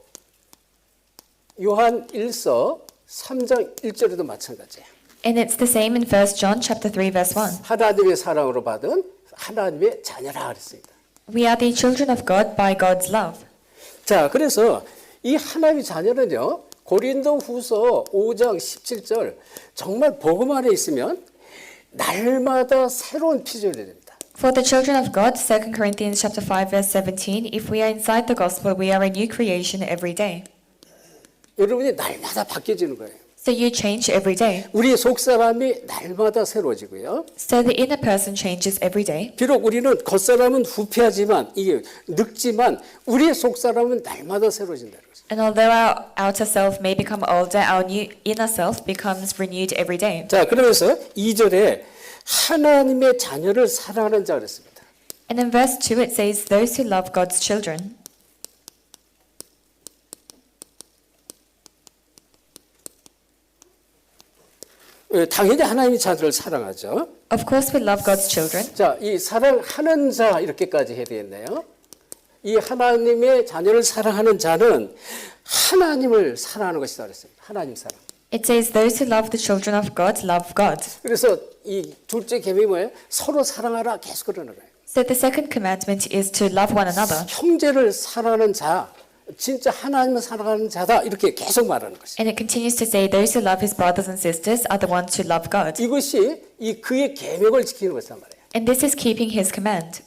요한일서 3장 1절에도 마찬가지예요. And it's the same in 1 John chapter 3 verse 1. 하나님의 사랑으로 받은 하나님의 자녀라 그랬습니다. We are the children of God by God's love. 자, 그래서 이 하나님의 자녀는요. 고린도후서 5장 17절 정말 복음 안에 있으면 날마다 새로운 피조물이 됩니다. For the children of God, 2 Corinthians chapter 5 verse 17, if we are inside the gospel, we are a new creation every day. 여러분이 날마다 바뀌어지는 거예요. So you change every day. 우리의 속사람이 날마다 새로워지고요. So the inner person changes every day. 비록 우리는 겉사람은 후패하지만 이게 늙지만 우리의 속사람은 날마다 새로워진다는 거죠. And although our outer self may become older, our new inner self becomes renewed every day. 자, 그러면서 2절에 하나님의 자녀를 사랑하는 자 그랬습니다. And in verse 2 it says, those who love God's children. 당연히 하나님의 자녀를 사랑하죠. Of course we love God's children. 자, 이 사랑하는 자 이렇게까지 해야 되겠네요. 이 하나님의 자녀를 사랑하는 자는 하나님을 사랑하는 것이다 그랬습니다. 하나님 사랑. It says those who love the children of God love God. 그래서 이 둘째 계명이 뭐예요? 서로 사랑하라 계속 그러는 거예요. So the second commandment is to love one another. 형제를 사랑하는 자, 진짜 하나님을 사랑하는 자다 이렇게 계속 말하는 것이죠. And it continues to say those who love his brothers and sisters are the ones who love God. 이것이 이 그의 계명을 지키는 것이란 말이에요. And this is keeping his command.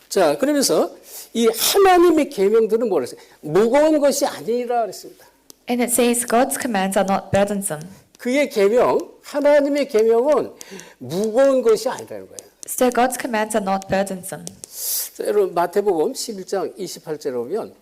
자, 그러면서 이 하나님의 계명들은 뭐라 했어요? 무거운 것이 아니라 그랬습니다. And it says God's commands are not burdensome. 그의 계명, 하나님의 계명은 무거운 것이 아니라는 거예요. So God's commands are not burdensome. 자, 여러분 마태복음 11장 28절에 보면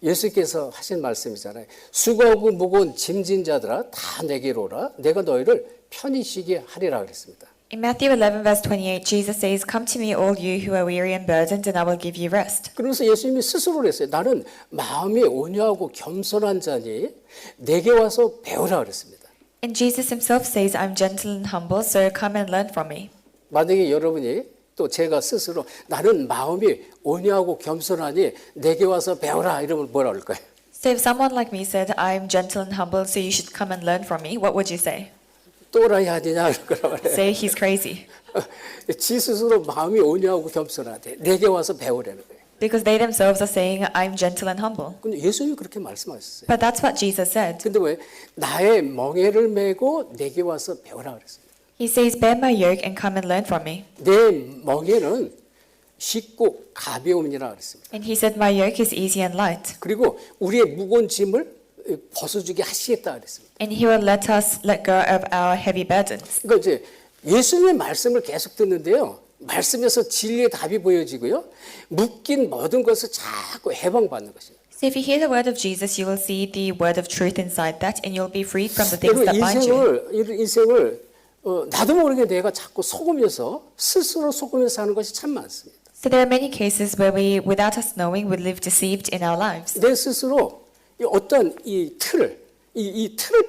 예수께서 하신 말씀이잖아요. 수고하고 무거운 짐진 자들아 다 내게로 오라. 내가 너희를 편히 쉬게 하리라 그랬습니다. In Matthew 11 verse 28, Jesus says, come to me all you who are weary and burdened and I will give you rest. 그러면서 예수님이 스스로 그랬어요. 나는 마음이 온유하고 겸손한 자니 내게 와서 배우라 그랬습니다. And Jesus himself says, I'm gentle and humble, so come and learn from me. 만약에 여러분이 또 제가 스스로 나는 마음이 온유하고 겸손하니 내게 와서 배우라 이러면 뭐라 그럴까요? So if someone like me said, I'm gentle and humble, so you should come and learn from me, what would you say? 또라이 아니냐 그러라 그래요. Say he's crazy. 지 스스로 마음이 온유하고 겸손하대. 내게 와서 배우라는 거예요. Because they themselves are saying, I'm gentle and humble. 근데 예수님이 그렇게 말씀하셨어요. But that's what Jesus said. 근데 왜 나의 멍에를 메고 내게 와서 배우라 그랬어요. He says, bear my yoke and come and learn from me. 내 멍에는 쉽고 가벼움이라 그랬습니다. And he said, my yoke is easy and light. 그리고 우리의 무거운 짐을 벗어주게 하시겠다 그랬습니다. And he will let us let go of our heavy burdens. 그러니까 이제 예수님의 말씀을 계속 듣는데요. 말씀에서 진리의 답이 보여지고요. 묶인 모든 것을 자꾸 해방받는 것입니다. So if you hear the word of Jesus, you will see the word of truth inside that, and you'll be freed from the things 여러분 that bind you. 인생을 나도 모르게 내가 자꾸 속으면서 스스로 속으면서 사는 것이 참 많습니다. So there are many cases where we, without us knowing, we live deceived in our lives. 내 스스로 어떤 이 틀을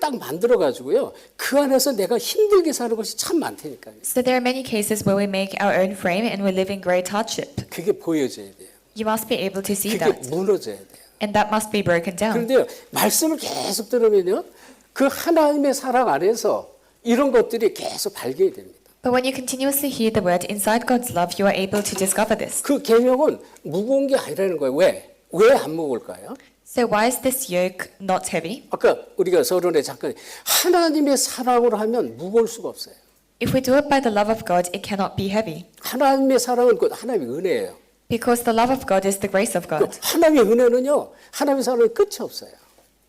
딱 만들어 가지고요. 그 안에서 내가 힘들게 사는 것이 참 많다니까요. So there are many cases where we make our own frame and we live in great hardship. 그게 보여져야 돼요. You must be able to see 그게 that, 무너져야 돼요. and that must be broken down. 그런데 말씀을 계속 들으면요. 그 하나님의 사랑 안에서 이런 것들이 계속 발견이 됩니다. But when you continuously hear the word inside God's love, you are able to discover this. 그 계명은 무거운 게 아니라는 거예요. 왜? 왜 안 무거울까요? So why is this yoke not heavy? 아까 우리가 서론에 잠깐 하나님의 사랑으로 하면 무거울 수가 없어요. If we do it by the love of God, it cannot be heavy. 하나님의 사랑은 그 하나님의 은혜예요. Because the love of God is the grace of God. 하나님의 은혜는요. 하나님의 사랑은 끝이 없어요.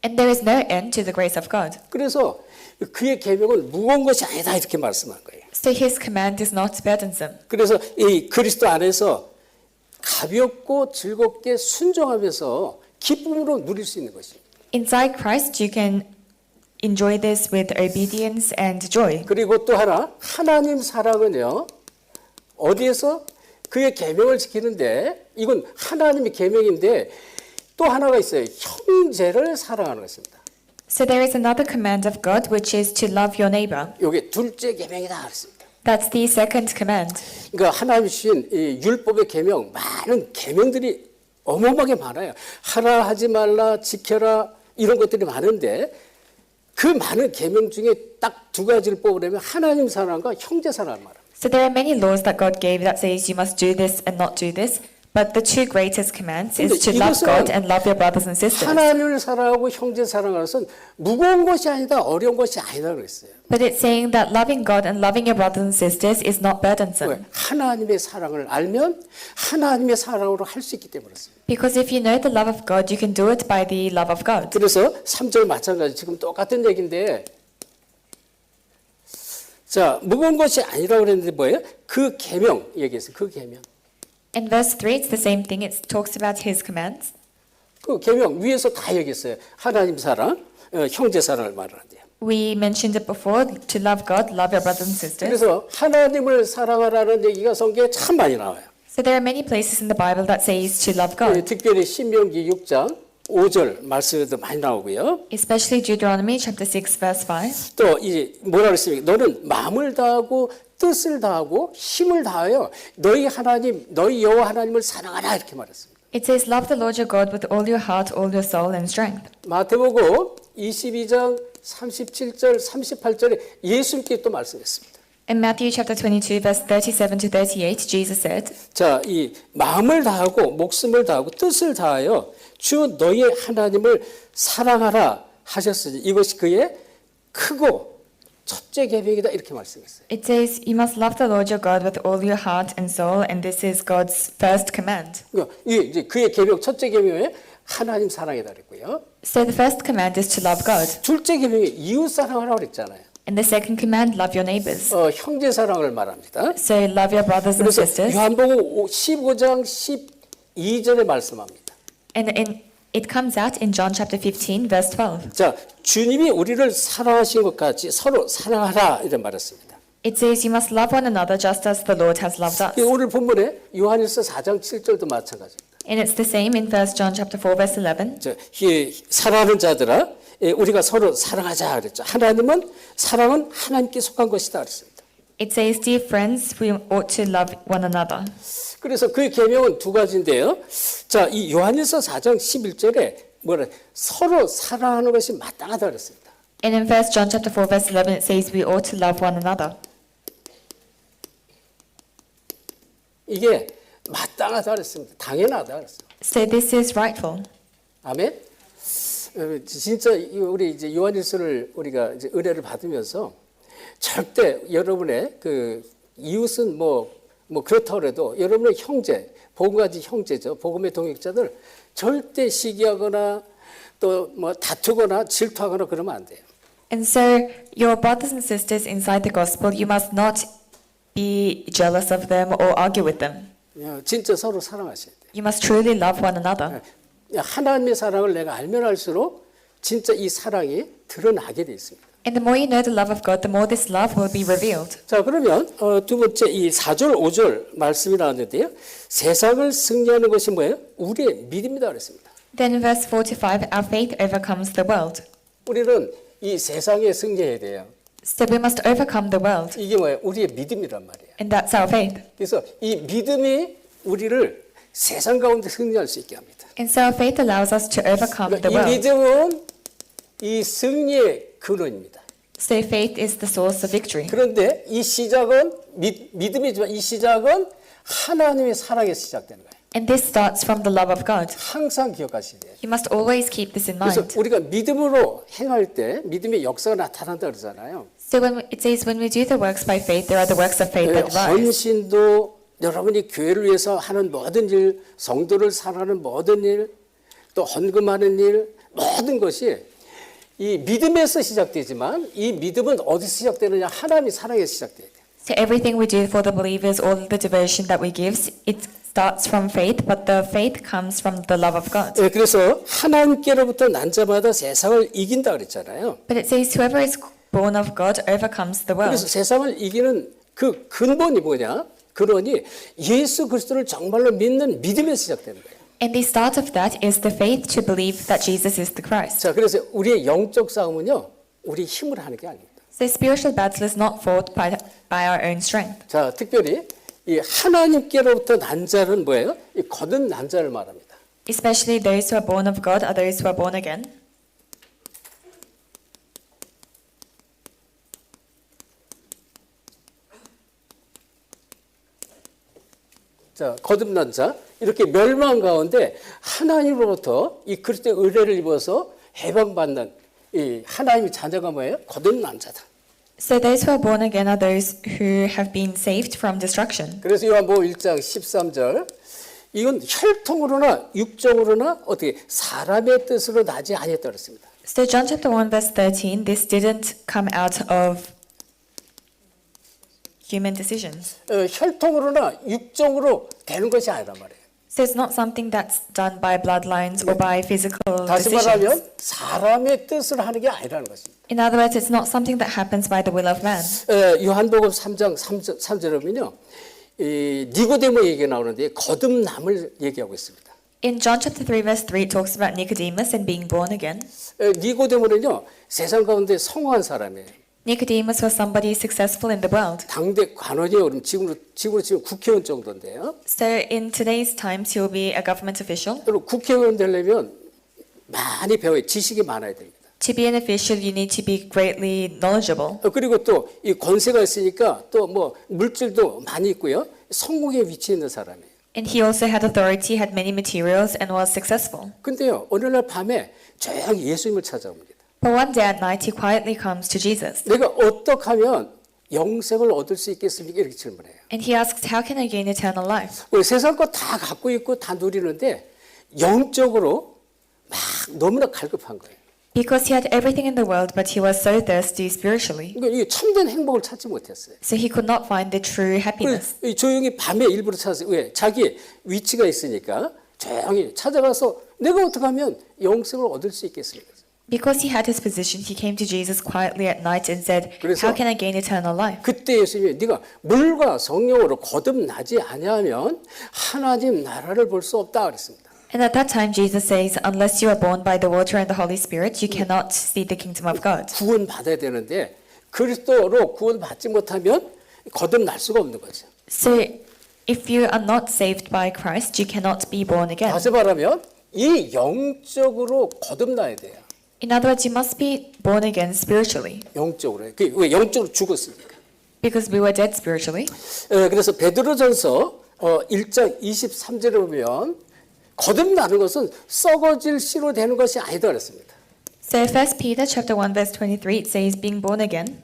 And there is no end to the grace of God. 그래서 그의 계명은 무거운 것이 아니다 이렇게 말씀한 거예요. So his command is not burdensome. 그래서 이 그리스도 안에서 가볍고 즐겁게 순종하면서 기쁨으로 누릴 수 있는 것입니다. Inside Christ, you can enjoy this with obedience and joy. 그리고 또 하나님 사랑은요. 어디에서 그의 계명을 지키는데 이건 하나님의 계명인데 또 하나가 있어요. 형제를 사랑하는 것입니다. So there is another command of God, which is to love your neighbor. 이게 둘째 계명이다 그랬습니다. That's the second command. 그러니까 하나님 주신 이 율법의 계명 많은 계명들이 어마어마하게 많아요. 하라 하지 말라 지켜라 이런 것들이 많은데 그 많은 계명 중에 딱 두 가지를 뽑으려면 하나님 사랑과 형제 사랑을 말합니다. So there are many laws that God gave that says you must do this and not do this. But the two greatest commands is to love God and love your brothers and sisters. 하나님을 사랑하고 형제 사랑하는 것은 무거운 것이 아니다, 어려운 것이 아니다 그랬어요. But it's saying that loving God and loving your brothers and sisters is not burdensome. 왜? 하나님의 사랑을 알면 하나님의 사랑으로 할 수 있기 때문에 그랬어요. Because if you know the love of God, you can do it by the love of God. 그래서 3절 마찬가지 지금 똑같은 얘기인데 자 무거운 것이 아니라고 그랬는데 뭐예요? 그 계명 얘기했어요. 그 계명. In verse 3, it's the same thing. It talks about his commands. 그 계명 위에서 다 얘기했어요. 하나님 사랑, 형제 사랑을 말하는데요. We mentioned it before, to love God, love your brothers and sisters. 그래서 하나님을 사랑하라는 얘기가 성경에 참 많이 나와요. So there are many places in the Bible that says to love God, 특별히 신명기 6장 5절 말씀에도 많이 나오고요. especially Deuteronomy chapter 6, verse 5. 또 이 뭐라 그랬습니까? 너는 마음을 다하고 뜻을 다하고 힘을 다하여 너희 하나님, 너희 여호와 하나님을 사랑하라 이렇게 말했습니다. It says, love the Lord your God with all your heart, all your soul and strength. 마태복음 22장 37절, 38절에 예수님께 또 말씀했습니다. In Matthew chapter 22, verse 37 to 38, Jesus said, 자, 이 마음을 다하고 목숨을 다하고 뜻을 다하여 주 너희 하나님을 사랑하라 하셨으니 이것이 그의 크고 첫째 계명이다 이렇게 말씀했어요. it says, you must love the Lord your God with all your heart and soul, and this is God's first command. 그러니까 이게 이제 그의 계명 첫째 계명에 하나님 사랑이다 그랬고요. So the first command is to love God, 둘째 계명에 이웃 사랑하라고 그랬잖아요. and the second command, love your neighbors. 형제 사랑을 말합니다. So love your brothers and 그래서 sisters. 요한복음 15장 12절에 말씀합니다. And it comes out in John chapter 15, verse 12. 자, 주님이 우리를 사랑하신 것 같이 서로 사랑하라 이런 말했습니다. It says, you must love one another just as the Lord has loved us. 오늘 본문에 요한일서 4장 7절도 마찬가지입니다. And it's the same in 1 John chapter 4, verse 11. 자, 사랑하는 자들아, 우리가 서로 사랑하자 그랬죠. 사랑은 하나님께 속한 것이다 그랬습니다. It says, dear friends, we ought to love one another. 그래서 그의 계명은 두 가지인데요. 자, 이 요한일서 4장 11절에 서로 사랑하는 것이 마땅하다 그랬습니다. And in 1 John chapter 4, verse 11, it says, we ought to love one another. 이게 마땅하다 그랬습니다. 당연하다 그랬어요. So this is rightful. 아멘. 진짜 우리 이제 요한일서를 우리가 이제 은혜를 받으면서 절대 여러분의 그 이웃은 뭐 그렇다고 해도 여러분의 형제, 복음가지 형제죠. 복음의 동역자들 절대 시기하거나 또 뭐 다투거나 질투하거나 그러면 안 돼요. And so, your brothers and sisters inside the gospel, you must not be jealous of them or argue with them. 진짜 서로 사랑하셔야 돼요. You must truly love one another. 하나님의 사랑을 내가 알면 알수록 진짜 이 사랑이 드러나게 돼 있습니다. And the more you know the love of God, the more this love will be revealed. 자, 그러면 두 번째 이 4절, 5절 말씀이 나왔는데요. 세상을 승리하는 것이 뭐예요? 우리의 믿음이다 그랬습니다. Then in verse 4 to 5, our faith overcomes the world. 우리는 이 세상에 승리해야 돼요. So we must overcome the world. 이게 뭐예요? 우리의 믿음이란 말이에요. And that's our faith. 그래서 이 믿음이 우리를 세상 가운데 승리할 수 있게 합니다. And so our faith allows us to overcome the 이 world. 믿음은 이 승리의 근원입니다. So faith is the source of victory. 그런데 이 시작은 믿음이지만 이 시작은 하나님의 사랑에서 시작되는 거예요. And this starts from the love of God. 항상 기억하셔야 돼요. You must always keep this in 그래서 mind. 우리가 믿음으로 행할 때 믿음의 역사가 나타난다 그러잖아요. So it says when we do the works by faith, there are the works of faith that rise. 헌신도 여러분이 교회를 위해서 하는 모든 일, 성도를 사랑하는 모든 일, 또 헌금하는 일, 모든 것이 이 믿음에서 시작되지만 이 믿음은 어디서 시작되느냐? 하나님의 사랑에서 시작돼야 돼요. So everything we do for the believers, all the devotion that we give, it starts from faith, but the faith comes from the love of God. 그래서 하나님께로부터 난 자마다 세상을 이긴다 그랬잖아요. But it says whoever is born of God overcomes the 그래서 world. 세상을 이기는 그 근본이 뭐냐? 근원이 예수 그리스도를 정말로 믿는 믿음에서 시작되는 거예요. And the start of that is the faith to believe that Jesus is the Christ. 자, 그래서 우리의 영적 싸움은요, 우리 힘으로 하는 게 아닙니다. So spiritual battle is not fought by our own strength. 자, 특별히 이 하나님께로부터 난 자는 뭐예요? 이 거듭 난 자를 말합니다. Especially those who are born of God are those who are born again. 자, 거듭난 자 이렇게 멸망 가운데 하나님으로부터 이 그리스도의 의뢰를 입어서 해방받는 이 하나님의 자녀가 뭐예요? 거듭난 자다. So those who are born again are those who have been saved from destruction. 그래서 요한복음 1장 13절 이건 혈통으로나 육정으로나 어떻게 사람의 뜻으로 나지 아니했다 그랬습니다. So John chapter 1 verse 13, this didn't come out of human decisions. 혈통으로나 육정으로 되는 것이 아니란 말이에요. So it's not something that's done by bloodlines or by physical 다시 decisions. 말하면 사람의 뜻을 하는 게 아니라는 것입니다. In other words, it's not something that happens by the will of man. 요한복음 3장 3절에 보면요. 이 니고데모 얘기가 나오는데 거듭남을 얘기하고 있습니다. In John chapter 3 verse 3 it talks about Nicodemus and being born again. 니고데모는요. 세상 가운데 성공한 사람이에요. Nicodemus was somebody successful in the world. 당대 관원이에요. 그럼 지금 국회의원 정도인데요. So in today's times he will be a government official. 그리고 국회의원 되려면 많이 배워야 지식이 많아야 됩니다. To be an official you need to be greatly knowledgeable. 그리고 또 이 권세가 있으니까 또 뭐 물질도 많이 있고요. 성공에 위치해 있는 사람이에요. And he also had authority, had many materials and was successful. 근데요. 어느 날 밤에 조용히 예수님을 찾아옵니다. But one day at night he quietly comes to Jesus. 내가 어떻게 하면 영생을 얻을 수 있겠습니까? 이렇게 질문해요. And he asks, how can I gain eternal life? 우리 세상 거 다 갖고 있고 다 누리는데 영적으로 막 너무나 갈급한 거예요. Because he had everything in the world, but he was so thirsty spiritually. 그러니까 이 참된 행복을 찾지 못했어요. So he could not find the true happiness. 이 조용히 밤에 일부러 찾았어요. 왜? 자기 위치가 있으니까 조용히 찾아가서 내가 어떻게 하면 영생을 얻을 수 있겠습니까? Because he had his position, he came to Jesus quietly at night and said, 그래서 how can I gain eternal life? 그때 예수님이 네가 물과 성령으로 거듭나지 아니하면 하나님 나라를 볼 수 없다 그랬습니다. And at that time Jesus says, unless you are born by the water and the Holy Spirit, you cannot see the kingdom of God. 구원 받아야 되는데 그리스도로 구원 받지 못하면 거듭날 수가 없는 거죠. So if you are not saved by Christ, you cannot be born again. 다시 말하면 이 영적으로 거듭나야 돼요. In other words, you must be born again spiritually. 영적으로. 왜 영적으로 죽었으니까. Because we were dead spiritually. 그래서 베드로전서 1장 23절에 보면 거듭나는 것은 썩어질 씨로 되는 것이 아니다 그랬습니다. So 1 Peter chapter 1 verse 23 it says being born again.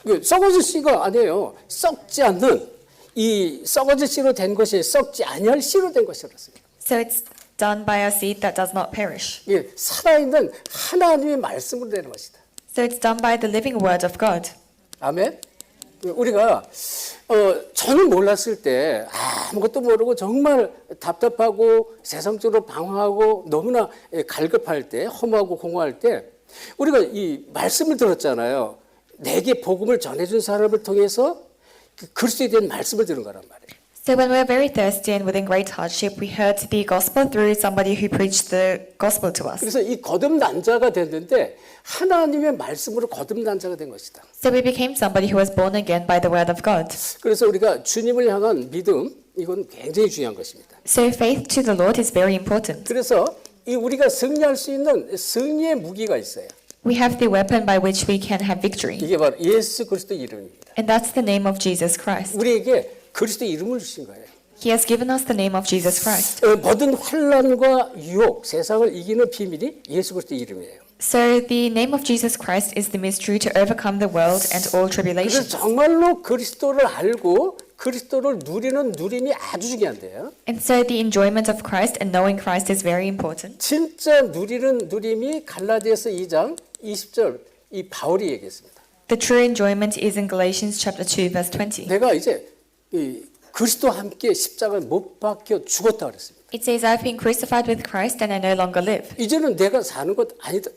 썩어질 씨가 아니에요. 썩지 않는 이 썩어질 씨로 된 것이 썩지 아니할 씨로 된 것이었습니다. So it's done by a seed that does not perish. 살아있는 하나님의 말씀으로 되는 것이다. So it's done by the living word of God. 아멘. 우리가 저는 몰랐을 때 아무것도 모르고 정말 답답하고 세상적으로 방황하고 너무나 갈급할 때, 허무하고 공허할 때 우리가 이 말씀을 들었잖아요. 내게 복음을 전해준 사람을 통해서 그 그리스도에 대한 말씀을 들은 거란 말이에요. So when we were very thirsty and within great hardship, we heard the gospel through somebody who preached the gospel to us. 그래서 이 거듭난 자가 됐는데 하나님의 말씀으로 거듭난 자가 된 것이다. So we became somebody who was born again by the word of God. 그래서 우리가 주님을 향한 믿음, 이건 굉장히 중요한 것입니다. So faith to the Lord is very important. 그래서 이 우리가 승리할 수 있는 승리의 무기가 있어요. We have the weapon by which we can have victory, 이게 바로 예수 그리스도 이름입니다. and that's the name of Jesus Christ. 우리에게 그리스도 이름을 주신 거예요. He has given us the name of Jesus Christ. 모든 환난과 유혹, 세상을 이기는 비밀이 예수 그리스도 이름이에요. So the name of Jesus Christ is the mystery to overcome the world and all 그래서 tribulations. 정말로 그리스도를 알고 그리스도를 누리는 누림이 아주 중요한데요. And so the enjoyment of Christ and knowing Christ is very important. 진짜 누리는 누림이 갈라디아서 2장 20절 이 바울이 얘기했습니다. The true enjoyment is in Galatians chapter 2 verse 20. 내가 이제 이 그리스도와 함께 십자가에 못 박혀 죽었다 그랬습니다. It says, I've been crucified with Christ and I no longer live. 이제는 내가 사는 것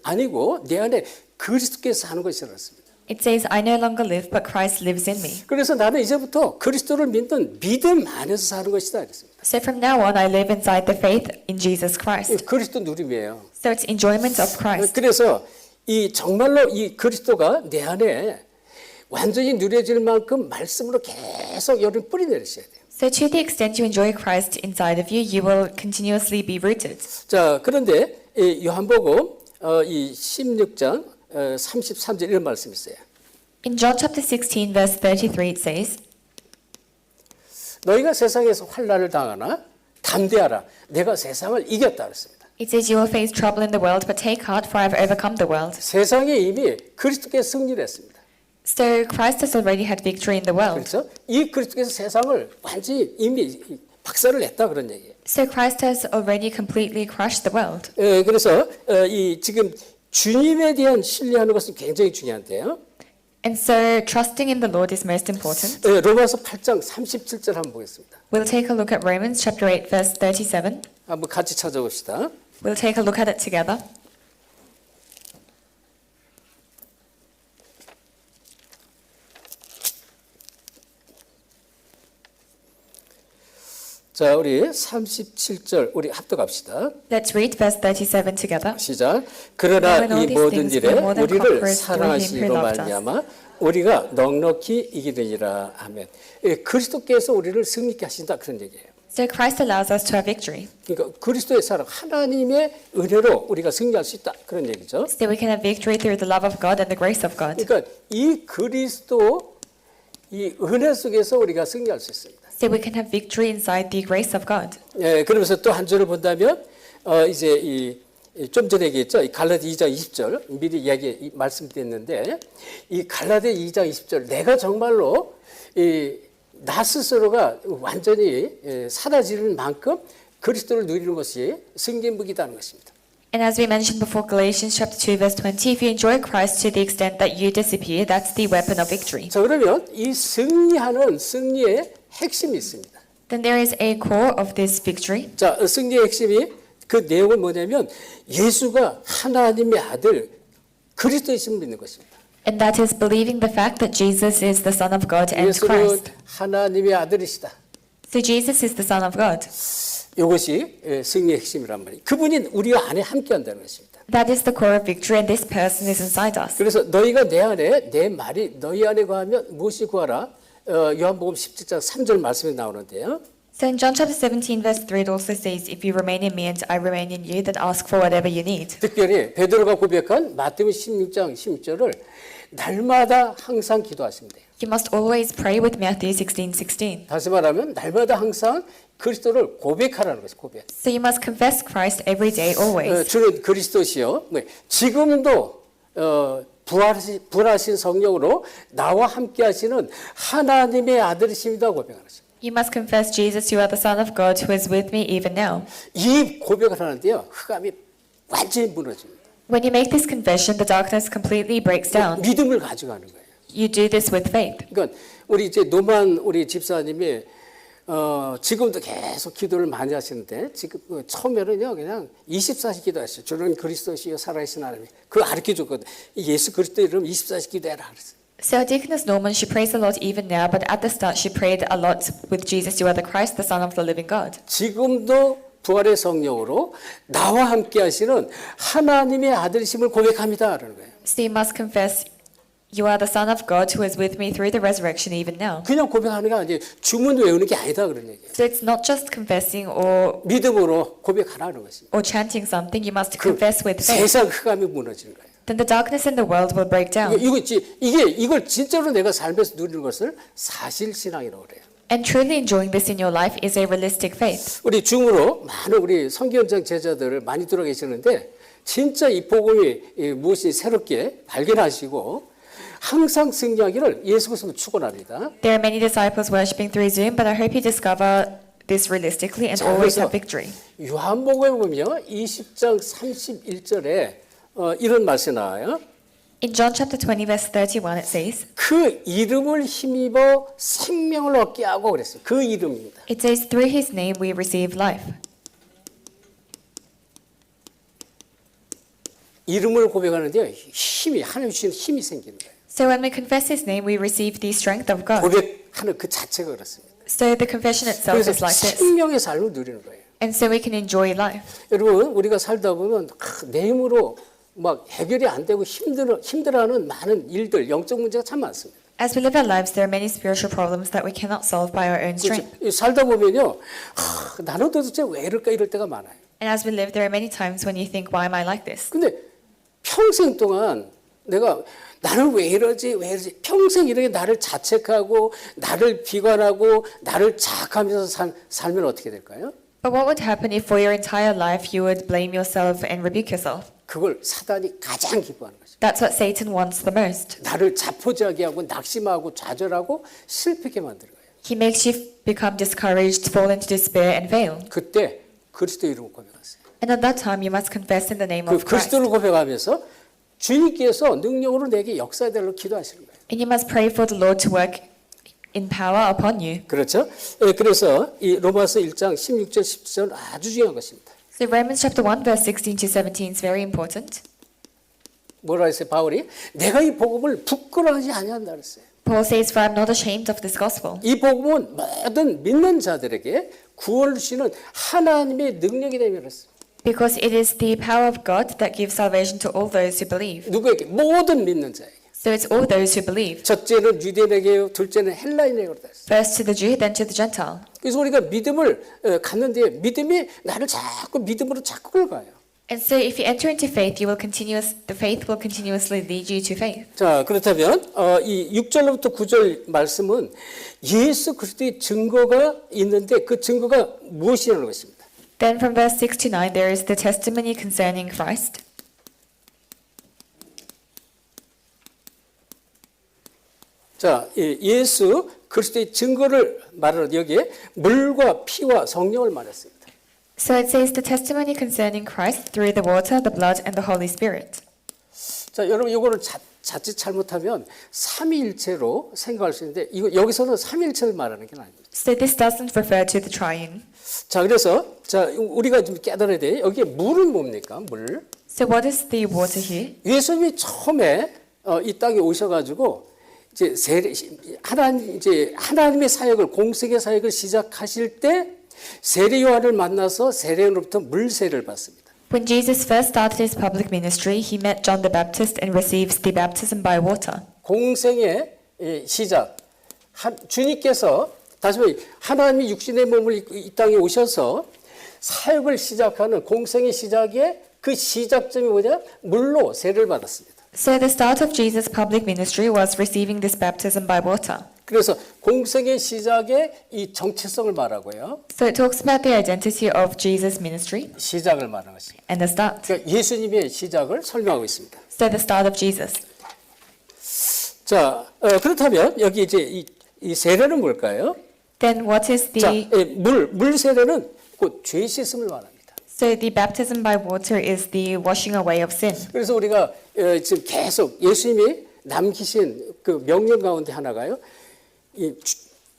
아니고 내 안에 그리스도께서 사는 것이 되었습니다. It says, I no longer live, but Christ lives in me. 그래서 나는 이제부터 그리스도를 믿는 믿음 안에서 사는 것이다 그랬습니다. So from now on, I live inside the faith in Jesus Christ. 그리스도 누림이에요. So it's enjoyment of Christ. 그래서 이 정말로 이 그리스도가 내 안에 완전히 누려질 만큼 말씀으로 계속 여러분 뿌리 내리셔야 돼요. So to the extent you enjoy Christ inside of you, you will continuously be rooted. 자, 그런데 이 요한복음 이 16장 33절 이런 말씀이 있어요. In John chapter 16 verse 33 it says, 너희가 세상에서 환난을 당하나 담대하라. 내가 세상을 이겼다 그랬습니다. it says, you will face trouble in the world, but take heart, for I have overcome the world. 세상에 이미 그리스도께서 승리를 했습니다. So Christ has already had victory in the world. 그렇죠? 이 그리스도께서 세상을 완전히 이미 박살을 냈다 그런 얘기예요. So Christ has already completely crushed the world. 그래서 이 지금 주님에 대한 신뢰하는 것은 굉장히 중요한데요. And so trusting in the Lord is most important. 로마서 8장 37절 한번 보겠습니다. We'll take a look at Romans chapter 8 verse 37. 한번 같이 찾아봅시다. We'll take a look at it together. 자, 우리 37절 우리 합독합시다. Let's read verse 37 together. 시작. 그러나 Now in all 이 these 모든 things 일에 we are more than 우리를 conquerors through him who 사랑하시기로 loved us. 말미암아 우리가 넉넉히 이기느니라. 아멘. 그리스도께서 우리를 승리케 하신다 그런 얘기예요. So Christ allows us to have victory. 그러니까 그리스도의 사랑, 하나님의 은혜로 우리가 승리할 수 있다 그런 얘기죠. So we can have victory through the love of God and the grace of God. 그러니까 이 그리스도 이 은혜 속에서 우리가 승리할 수 있습니다. So we can have victory inside the grace of God. 그러면서 또 한 절을 본다면 이제 좀 전에 얘기했죠. 이 갈라디 2장 20절 미리 말씀드렸는데 이 갈라디 2장 20절 내가 정말로 나 스스로가 완전히 사라지는 만큼 그리스도를 누리는 것이 승리의 무기다는 것입니다. And as we mentioned before, Galatians chapter 2 verse 20, if you enjoy Christ to the extent that you disappear, that's the weapon of victory. 자, 그러면 이 승리하는 승리의 핵심이 있습니다. Then there is a core of this victory. 자, 승리의 핵심이 그 내용은 뭐냐면 예수가 하나님의 아들 그리스도이심을 믿는 것입니다. And that is believing the fact that Jesus is the Son of God and 예수는 Christ. 하나님의 아들이시다. So Jesus is the Son of God. 이것이 승리의 핵심이란 말이에요. 그분이 우리와 안에 함께한다는 것입니다. That is the core of victory, and this person is inside us. 그래서 너희가 내 안에 내 말이 너희 안에 거하면 무엇이 구하라. 요한복음 17장 3절 말씀에 나오는데요. So in John chapter 17 verse 3 it also says, if you remain in me and I remain in you, then ask for whatever you need. 특별히 베드로가 고백한 마태복음 16장 16절을 날마다 항상 기도하시면 돼요. You must always pray with Matthew 16:16. 다시 말하면 날마다 항상 그리스도를 고백하라는 것이죠. 고백. So you must confess Christ every day, always. 주는 그리스도시요. 지금도 부활하신 성령으로 나와 함께 하시는 하나님의 아들이십니다. 고백하는 것입니다. You must confess Jesus, you are the Son of God who is with me even now. 이 고백을 하는데요. 흑암이 완전히 무너집니다. When you make this confession, the darkness completely breaks down. 믿음을 가져가는 거예요. You do this with faith. 그러니까 우리 이제 노만 우리 집사님이 지금도 계속 기도를 많이 하시는데 지금 처음에는요 그냥 24시 기도하셨어요. 주는 그리스도시요 살아계신 하나님. 그거 가르쳐줬거든. 예수 그리스도 이름 24시 기도해라 그랬어요. So Deaconess Norman, she prays a lot even now, but at the start she prayed a lot with Jesus, you are the Christ, the Son of the living God. 지금도 부활의 성령으로 나와 함께 하시는 하나님의 아들이심을 고백합니다. 그러는 거예요. So you must confess, you are the Son of God who is with me through the resurrection even now. 그냥 고백하는 게 아니에요. 주문 외우는 게 아니다 그런 얘기예요. So it's not just confessing or 믿음으로 고백하라는 것입니다. chanting something, you must confess with faith. 세상 흑암이 무너지는 거예요. Then the darkness in the world will break down. 이걸 진짜로 내가 삶에서 누리는 것을 사실신앙이라고 그래요. And truly enjoying this in your life is a realistic faith. 우리 중으로 많은 우리 선교현장 제자들을 많이 들어 계시는데 진짜 이 복음이 무엇이 새롭게 발견하시고 항상 승리하기를 예수 그리스도로 축원합니다. There are many disciples worshiping through Zoom, but I hope you discover this realistically and 자, always 그래서 have victory. 요한복음에 보면 20장 31절에 이런 말씀이 나와요. In John chapter 20 verse 31 it says, 그 이름을 힘입어 생명을 얻게 하고 그랬어요. 그 이름입니다. it says through his name we receive life. 이름을 고백하는데 힘이 하나님 주시는 힘이 생기는 거예요. So when we confess his name we receive the strength of God. 고백하는 그 자체가 그렇습니다. So the confession itself 그래서 is like this. 생명의 삶을 누리는 거예요. And so we can enjoy life. 여러분 우리가 살다 보면 내 힘으로 막 해결이 안 되고 힘들어하는 많은 일들 영적 문제가 참 많습니다. As we live our lives, there are many spiritual problems that we cannot solve by our own strength. 살다 보면요 나는 도대체 왜 이럴까 이럴 때가 많아요. And as we live, there are many times when you think, why am I like this? 근데 평생 동안 내가 나는 왜 이러지 평생 이렇게 나를 자책하고 나를 비관하고 나를 자학하면서 살면 어떻게 될까요? But what would happen if for your entire life you would blame yourself and rebuke yourself? 그걸 사단이 가장 기뻐하는 거죠. That's what Satan wants the most. 나를 자포자기 하고 낙심하고 좌절하고 실패하게 만드는 거예요. He makes you become discouraged, fall into despair, and fail. 그때 그리스도 이름을 고백하세요. And at that time, you must confess in the name 그 of Christ. 그리스도를 고백하면서 주님께서 능력으로 내게 역사되도록 기도하시는 거예요. And you must pray for the Lord to work in power upon you. 그렇죠? 예, 그래서 이 로마서 1장 16절 17절 아주 중요한 것입니다. So Romans chapter 1 verse 16 to 17 is very important. 뭐라 했어요? 바울이 내가 이 복음을 부끄러워하지 아니한다 그랬어요. Paul says, for I am not ashamed of this gospel. 이 복음은 모든 믿는 자들에게 구원을 주시는 하나님의 능력이 되며 그랬어요. Because it is the power of God that gives salvation to all those who believe. 누구에게? 모든 믿는 자에게. So it's all those who believe. 첫째는 유대인에게요, 둘째는 헬라인에게로 다 했어요. First to the Jew, then to the Gentile. 그래서 우리가 믿음을 갖는데 믿음이 나를 자꾸 믿음으로 자꾸 끌어가요. And so if you enter into faith, the faith will continuously lead you to faith. 자, 그렇다면 이 6절부터 9절 말씀은 예수 그리스도의 증거가 있는데 그 증거가 무엇이냐는 것입니다. Then from verse 6 to 9, there is the testimony concerning Christ. 자, 예수 그리스도의 증거를 말하는 여기에 물과 피와 성령을 말했습니다. So it says the testimony concerning Christ through the water, the blood, and the Holy Spirit. 자, 여러분 이거를 자칫 잘못하면 삼위일체로 생각할 수 있는데 여기서는 삼위일체를 말하는 게 아닙니다. So this doesn't refer to the triune. 자, 그래서 우리가 좀 깨달아야 돼. 여기에 물은 뭡니까? 물. So what is the water here? 예수님이 처음에 이 땅에 오셔가지고 이제 하나님의 사역을 공생의 사역을 시작하실 때 세례 요한을 만나서 세례 요한으로부터 물 세례를 받습니다. When Jesus first started his public ministry, he met John the Baptist and receives the baptism by water. 공생의 시작. 주님께서 다시 말해 하나님이 육신의 몸을 이 땅에 오셔서 사역을 시작하는 공생의 시작에 그 시작점이 뭐냐? 물로 세례를 받았습니다. So the start of Jesus' public ministry was receiving this baptism by water. 그래서 공생의 시작의 이 정체성을 말하고요. So it talks about the identity of Jesus' ministry 시작을 말하는 것입니다. and the start. 그러니까 예수님의 시작을 설명하고 있습니다. So the start of Jesus. 자, 그렇다면 여기 이제 이 세례는 뭘까요? Then what is 자, the 물 세례는 곧 죄 씻음을 말합니다. So the baptism by water is the washing away of sin. 그래서 우리가 지금 계속 예수님이 남기신 그 명령 가운데 하나가요. 이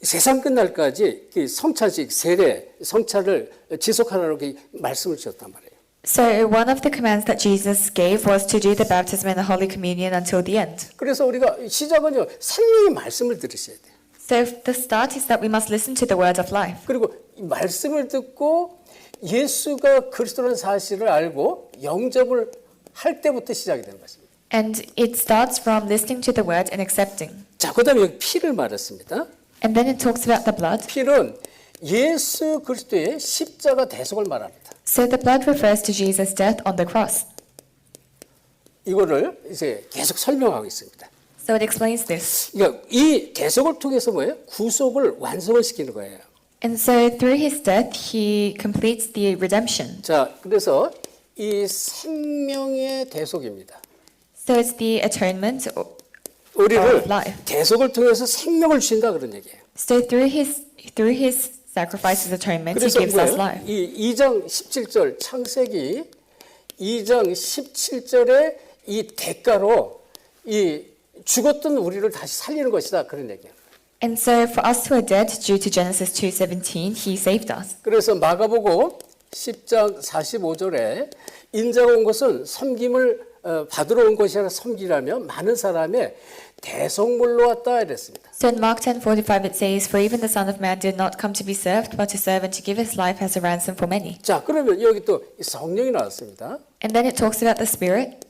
세상 끝날까지 이 성찬식 세례 성찬을 지속하라고 말씀을 주셨단 말이에요. So one of the commands that Jesus gave was to do the baptism and the Holy Communion until the end. 그래서 우리가 시작은요 생명의 말씀을 들으셔야 돼요. So the start is that we must listen to the word of life. 그리고 이 말씀을 듣고 예수가 그리스도라는 사실을 알고 영접을 할 때부터 시작이 되는 것입니다. And it starts from listening to the word and accepting. 자, 그다음에 여기 피를 말했습니다. And then it talks about the blood. 피는 예수 그리스도의 십자가 대속을 말합니다. So the blood refers to Jesus' death on the cross. 이거를 이제 계속 설명하고 있습니다. So it explains this. 그러니까 이 대속을 통해서 뭐예요? 구속을 완성을 시키는 거예요. And so through his death, he completes the redemption. 자, 그래서 이 생명의 대속입니다. So it's the atonement. 우리를 of life. 대속을 통해서 생명을 주신다 그런 얘기예요. So through his sacrifice's atonement, he 그래서 gives us 뭐예요? life. 이 2장 17절 창세기 2장 17절에 이 대가로 이 죽었던 우리를 다시 살리는 것이다 그런 얘기예요. And so for us who are dead due to Genesis 2:17, he saved us. 그래서 마가복음 10장 45절에 인자가 온 것은 섬김을 받으러 온 것이 아니라 섬기라며 많은 사람의 대속물로 왔다 이랬습니다. So in Mark 10:45 it says, "For even the Son of Man did not come to be served, but to serve and to give his life as a ransom for many." 자, 그러면 여기 또 성령이 나왔습니다. And then it talks about the Spirit.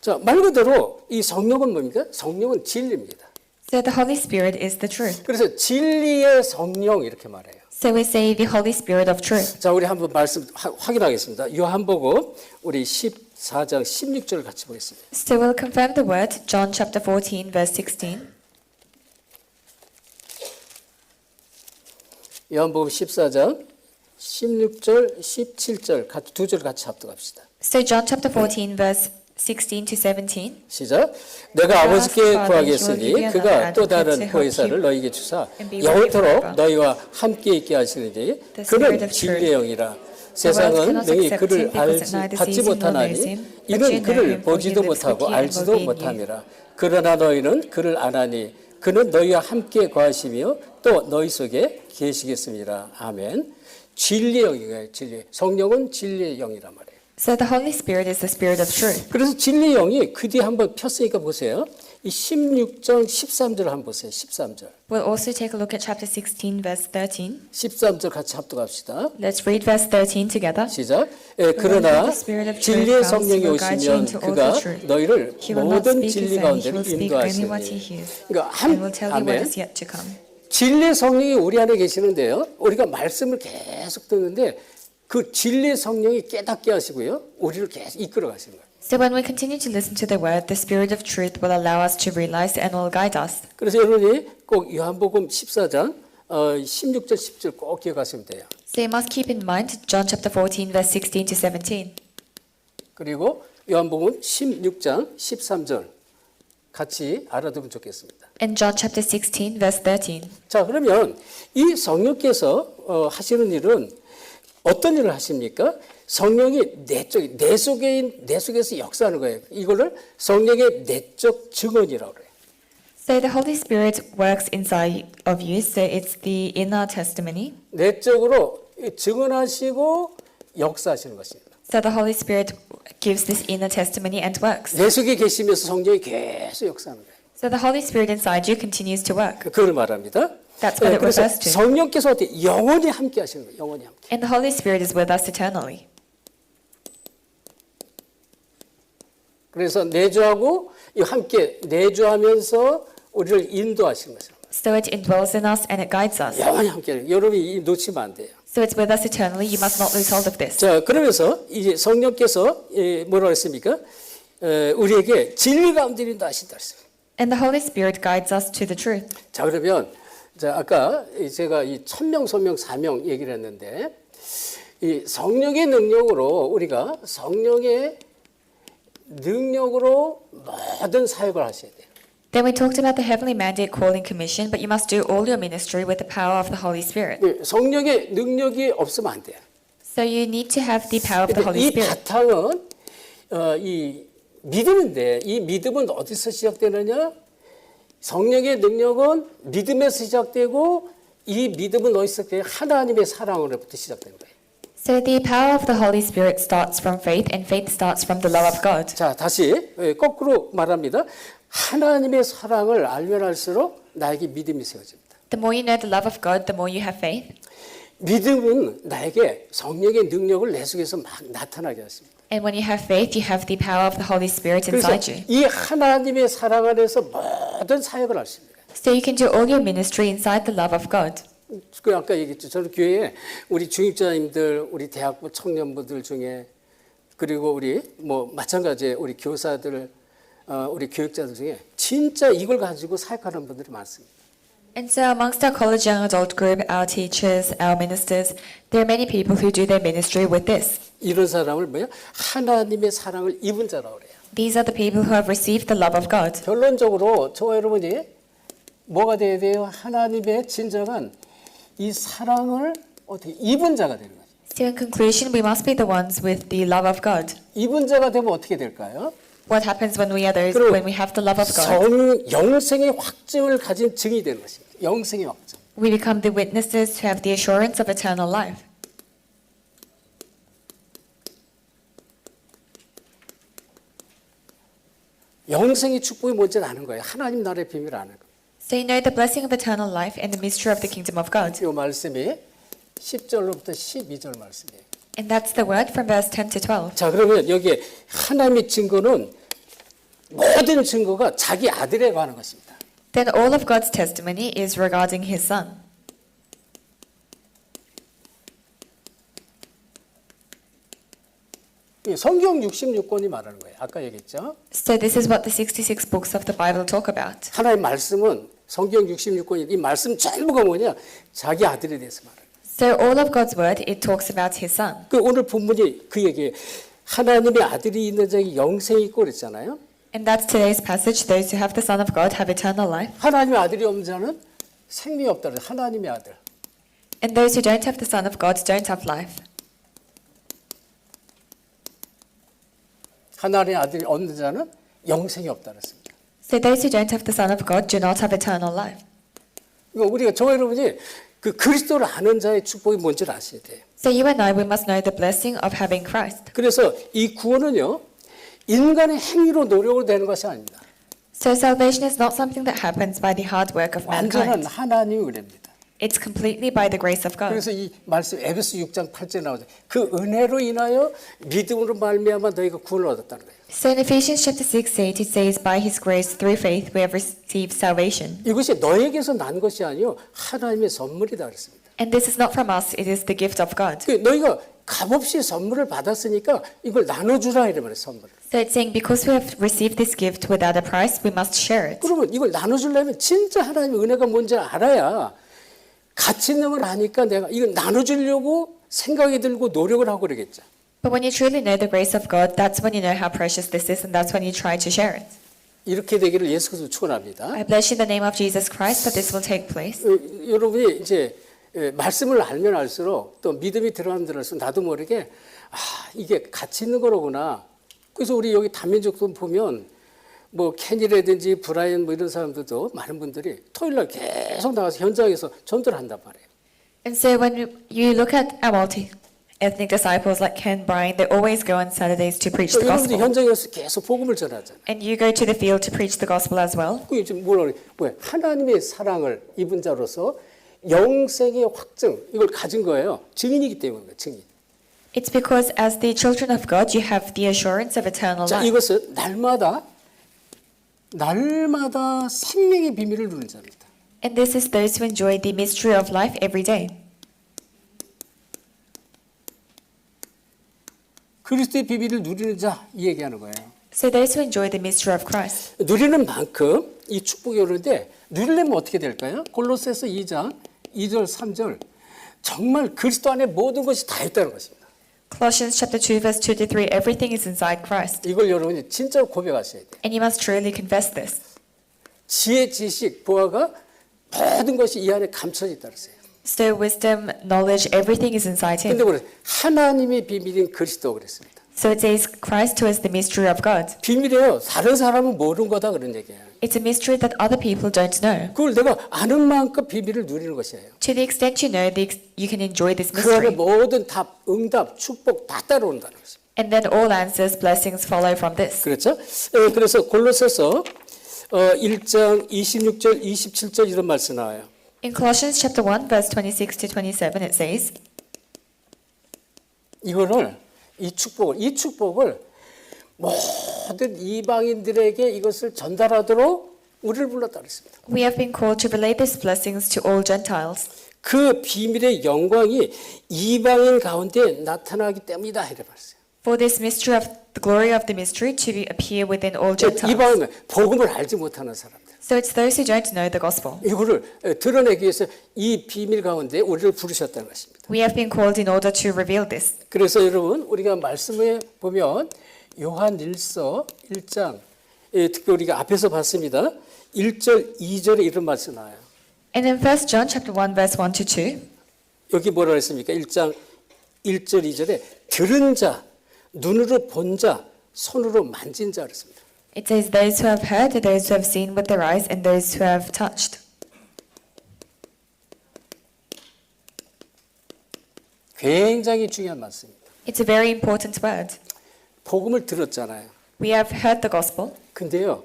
자, 말 그대로 이 성령은 뭡니까? 성령은 진리입니다. So the Holy Spirit is the truth. 그래서 진리의 성령 이렇게 말해요. So we say the Holy Spirit of truth. 자, 우리 한번 말씀 확인하겠습니다. 요한복음 우리 14장 16절 같이 보겠습니다. So we'll confirm the word, John chapter 14, verse 16. 요한복음 14장 16절, 17절 같이 두 절 같이 합독합시다. So John chapter 14, verse 16 to 17. 시작. 내가 아버지께 구하겠으니 그가 또 다른 보혜사를 너희에게 주사 영원토록 너희와 함께 있게 하시느니 그는 진리의 영이라. 세상은 능히 그를 받지 못하나니 이는 그를 보지도 못하고 알지도 못함이라. 그러나 너희는 그를 아나니 그는 너희와 함께 거하시며 또 너희 속에 계시겠습니다. 아멘. 진리의 영이에요. 진리. 성령은 진리의 영이란 말이에요. So the Holy Spirit is the Spirit of truth. 그래서 진리의 영이 그 뒤에 한번 폈으니까 보세요. 이 16장 13절 한번 보세요. 13절. We'll also take a look at chapter 16, verse 13. 13절 같이 합독합시다. Let's read verse 13 together. 시작. 그러나 진리의 성령이 오시면 그가 너희를 모든 진리 가운데로 인도하시니. 그러니까 아멘. 진리의 성령이 우리 안에 계시는데요. 우리가 말씀을 계속 듣는데 그 진리의 성령이 깨닫게 하시고요. 우리를 계속 이끌어 가시는 거예요. So when we continue to listen to the word, the Spirit of truth will allow us to realize and will guide us. 그래서 여러분이 꼭 요한복음 14장 16절 10절 꼭 기억하시면 돼요. So you must keep in mind John chapter 14, verse 16 to 17. 그리고 요한복음 16장 13절 같이 알아두면 좋겠습니다. And John chapter 16, verse 13. 자, 그러면 이 성령께서 하시는 일은 어떤 일을 하십니까? 성령이 내 속에서 역사하는 거예요. 이거를 성령의 내적 증언이라고 그래요. So the Holy Spirit works inside of you, so it's the inner testimony. 내적으로 증언하시고 역사하시는 것입니다. So the Holy Spirit gives this inner testimony and works. 내 속에 계시면서 성령이 계속 역사하는 거예요. So the Holy Spirit inside you continues to work. 그걸 말합니다. That's what it 그래서 refers to. 성령께서 어떻게 영원히 함께 하시는 거예요. 영원히 함께. And the Holy Spirit is with us eternally. 그래서 내주하고 함께 내주하면서 우리를 인도하시는 거죠. So it indwells in us and it guides us. 영원히 함께 해요. 여러분이 놓치면 안 돼요. So it's with us eternally. You must not lose hold of this. 자, 그러면서 이제 성령께서 뭐라고 했습니까? 우리에게 진리 가운데 인도하신다 했습니다. And the Holy Spirit guides us to the truth. 자, 그러면 자, 아까 제가 이 천명, 소명, 사명 얘기를 했는데 이 성령의 능력으로 우리가 성령의 능력으로 모든 사역을 하셔야 돼요. Then we talked about the heavenly mandate, calling, commission, but you must do all your ministry with the power of the Holy Spirit. 성령의 능력이 없으면 안 돼요. So you need to have the power of the 근데 Holy 이 Spirit. 바탕은 이 믿음인데 이 믿음은 어디서 시작되느냐? 성령의 능력은 믿음에서 시작되고 이 믿음은 어디서 시작돼요? 하나님의 사랑으로부터 시작되는 거예요. So the power of the Holy Spirit starts from faith, and faith starts from the love of God. 자, 다시 거꾸로 말합니다. 하나님의 사랑을 알면 알수록 나에게 믿음이 세워집니다. The more you know the love of God, the more you have faith. 믿음은 나에게 성령의 능력을 내 속에서 막 나타나게 하십니다. And when you have faith, you have the power of the Holy Spirit 그래서 inside you. 이 하나님의 사랑 안에서 모든 사역을 할 수 있습니다. So you can do all your ministry inside the love of God. 그 아까 얘기했죠. 저는 교회에 우리 중직자님들, 우리 대학부 청년부들 중에 그리고 우리 뭐 마찬가지에 우리 교사들, 우리 교육자들 중에 진짜 이걸 가지고 사역하는 분들이 많습니다. And so amongst our college young adult group, our teachers, our ministers, there are many people who do their ministry with this. 이런 사람을 뭐야? 하나님의 사랑을 입은 자라고 그래요. These are the people who have received the love of God. 결론적으로 저와 여러분이 뭐가 돼야 돼요? 하나님의 진정한 이 사랑을 어떻게 입은 자가 되는 거죠. So in conclusion, we must be the ones with the love of God. 입은 자가 되면 어떻게 될까요? What happens when we are those, 그럼 when we have the love of God? 영생의 확증을 가진 증이 되는 것입니다. 영생의 확증. We become the witnesses who have the assurance of eternal life. 영생의 축복이 뭔지는 아는 거예요. 하나님 나라의 비밀을 아는 거예요. So you know the blessing of eternal life and the mystery of the kingdom of God. 이 말씀이 10절로부터 12절 말씀이에요. And that's the word from verse 10 to 12. 자, 그러면 여기에 하나님의 증거는 모든 증거가 자기 아들에 관한 것입니다. Then all of God's testimony is regarding his son. 성경 66권이 말하는 거예요. 아까 얘기했죠. So this is what the 66 books of the Bible talk about. 하나님의 말씀은 성경 66권이 이 말씀 전부가 뭐냐? 자기 아들에 대해서 말해요. So all of God's word, it talks about his son. 그 오늘 본문이 그 얘기예요. 하나님의 아들이 있는 자에게 영생이 있고 그랬잖아요. And that's today's passage. Those who have the Son of God have eternal life. 하나님의 아들이 없는 자는 생명이 없다 그래요. 하나님의 아들. And those who don't have the Son of God don't have life. 하나님의 아들이 없는 자는 영생이 없다 그랬습니다. So those who don't have the Son of God do not have eternal life. 그러니까 우리가 저 여러분이 그 그리스도를 아는 자의 축복이 뭔지를 아셔야 돼요. So you and I, we must know the blessing of having Christ. 그래서 이 구원은요. 인간의 행위로 노력으로 되는 것이 아닙니다. So salvation is not something that happens by the hard work of 완전한 mankind. 하나님의 은혜입니다. It's completely by the grace of God. 그래서 이 말씀 에베소 6장 8절에 나오죠. 그 은혜로 인하여 믿음으로 말미암아 너희가 구원을 얻었다는 거예요. So in Ephesians chapter 6:8 it says, "By His grace through faith we have received salvation." 이것이 너에게서 난 것이 아니요 하나님의 선물이다 그랬습니다. And this is not from us; it is the gift of God. 그 너희가 값없이 선물을 받았으니까 이걸 나눠주라 이래 말이에요. 선물을. So it's saying because we have received this gift without a price, we must share it. 그러면 이걸 나눠주려면 진짜 하나님의 은혜가 뭔지 알아야 가치 있는 걸 아니까 내가 이걸 나눠주려고 생각이 들고 노력을 하고 그러겠죠. But when you truly know the grace of God, that's when you know how precious this is, and that's when you try to share it. 이렇게 되기를 예수 그리스도 축원합니다. I bless you in the name of Jesus Christ that this will take place. 여러분이 이제 말씀을 알면 알수록 또 믿음이 들어가면 들어갈수록 나도 모르게 이게 가치 있는 거로구나. 그래서 우리 여기 다민족도 보면 뭐 캔이라든지 브라이언 뭐 이런 사람들도 많은 분들이 토요일날 계속 나가서 현장에서 전도를 한단 말이에요. And so when you look at our multi-ethnic disciples like Ken, Brian, they always go on Saturdays to preach the 여러분들 gospel. 현장에서 계속 복음을 전하잖아요. And you go to the field to preach the gospel as well. 그 지금 뭐라 그래? 하나님의 사랑을 입은 자로서 영생의 확증 이걸 가진 거예요. 증인이기 때문에 증인. It's because as the children of God, you have the assurance of eternal 자, life. 이것은 날마다 생명의 비밀을 누리는 자입니다. And this is those who enjoy the mystery of life every day. 그리스도의 비밀을 누리는 자 이 얘기하는 거예요. So those who enjoy the mystery of Christ. 누리는 만큼 이 축복이 오는데 누리려면 어떻게 될까요? 골로새서 2장 2절 3절 정말 그리스도 안에 모든 것이 다 있다는 것입니다. Colossians chapter 2 verse 2 to 3, everything is inside Christ. 이걸 여러분이 진짜 고백하셔야 돼요. And you must truly confess this. 지혜, 지식, 보아가 모든 것이 이 안에 감춰져 있다는 거예요. So wisdom, knowledge, everything is inside 근데 him. 그래 하나님의 비밀인 그리스도 그랬습니다. So it says Christ who is the mystery of God. 비밀이에요. 다른 사람은 모르는 거다 그런 얘기예요. It's a mystery that other people don't know. 그걸 내가 아는 만큼 비밀을 누리는 것이에요. To the extent you know, you can enjoy this 그 안에 mystery. 모든 답, 응답, 축복 다 따라온다는 것입니다. And then all answers, blessings follow from this. 그렇죠? 그래서 골로새서 1장 26절, 27절 이런 말씀 나와요. In Colossians chapter 1, verse 26 to 27, it says, 이 축복을 모든 이방인들에게 이것을 전달하도록 우리를 불렀다 그랬습니다. We have been called to relay these blessings to all Gentiles. 그 비밀의 영광이 이방인 가운데 나타나기 때문이다 이래 봤어요. For this mystery of the glory of the mystery to appear within all Gentiles. 이방인 복음을 알지 못하는 사람들. So it's those who don't know the gospel. 이거를 드러내기 위해서 이 비밀 가운데 우리를 부르셨다는 것입니다. We have been called in order to reveal this. 그래서 여러분 우리가 말씀에 보면 요한일서 1장 특히 우리가 앞에서 봤습니다. 1절 2절에 이런 말씀 나와요. And in 1 John chapter 1, verse 1 to 2, 여기 뭐라 했습니까? 1장 1절 2절에 들은 자, 눈으로 본 자, 손으로 만진 자 그랬습니다. it says, those who have heard, those who have seen with their eyes, and those who have touched. 굉장히 중요한 말씀입니다. It's a very important word. 복음을 들었잖아요. We have heard the gospel, 근데요,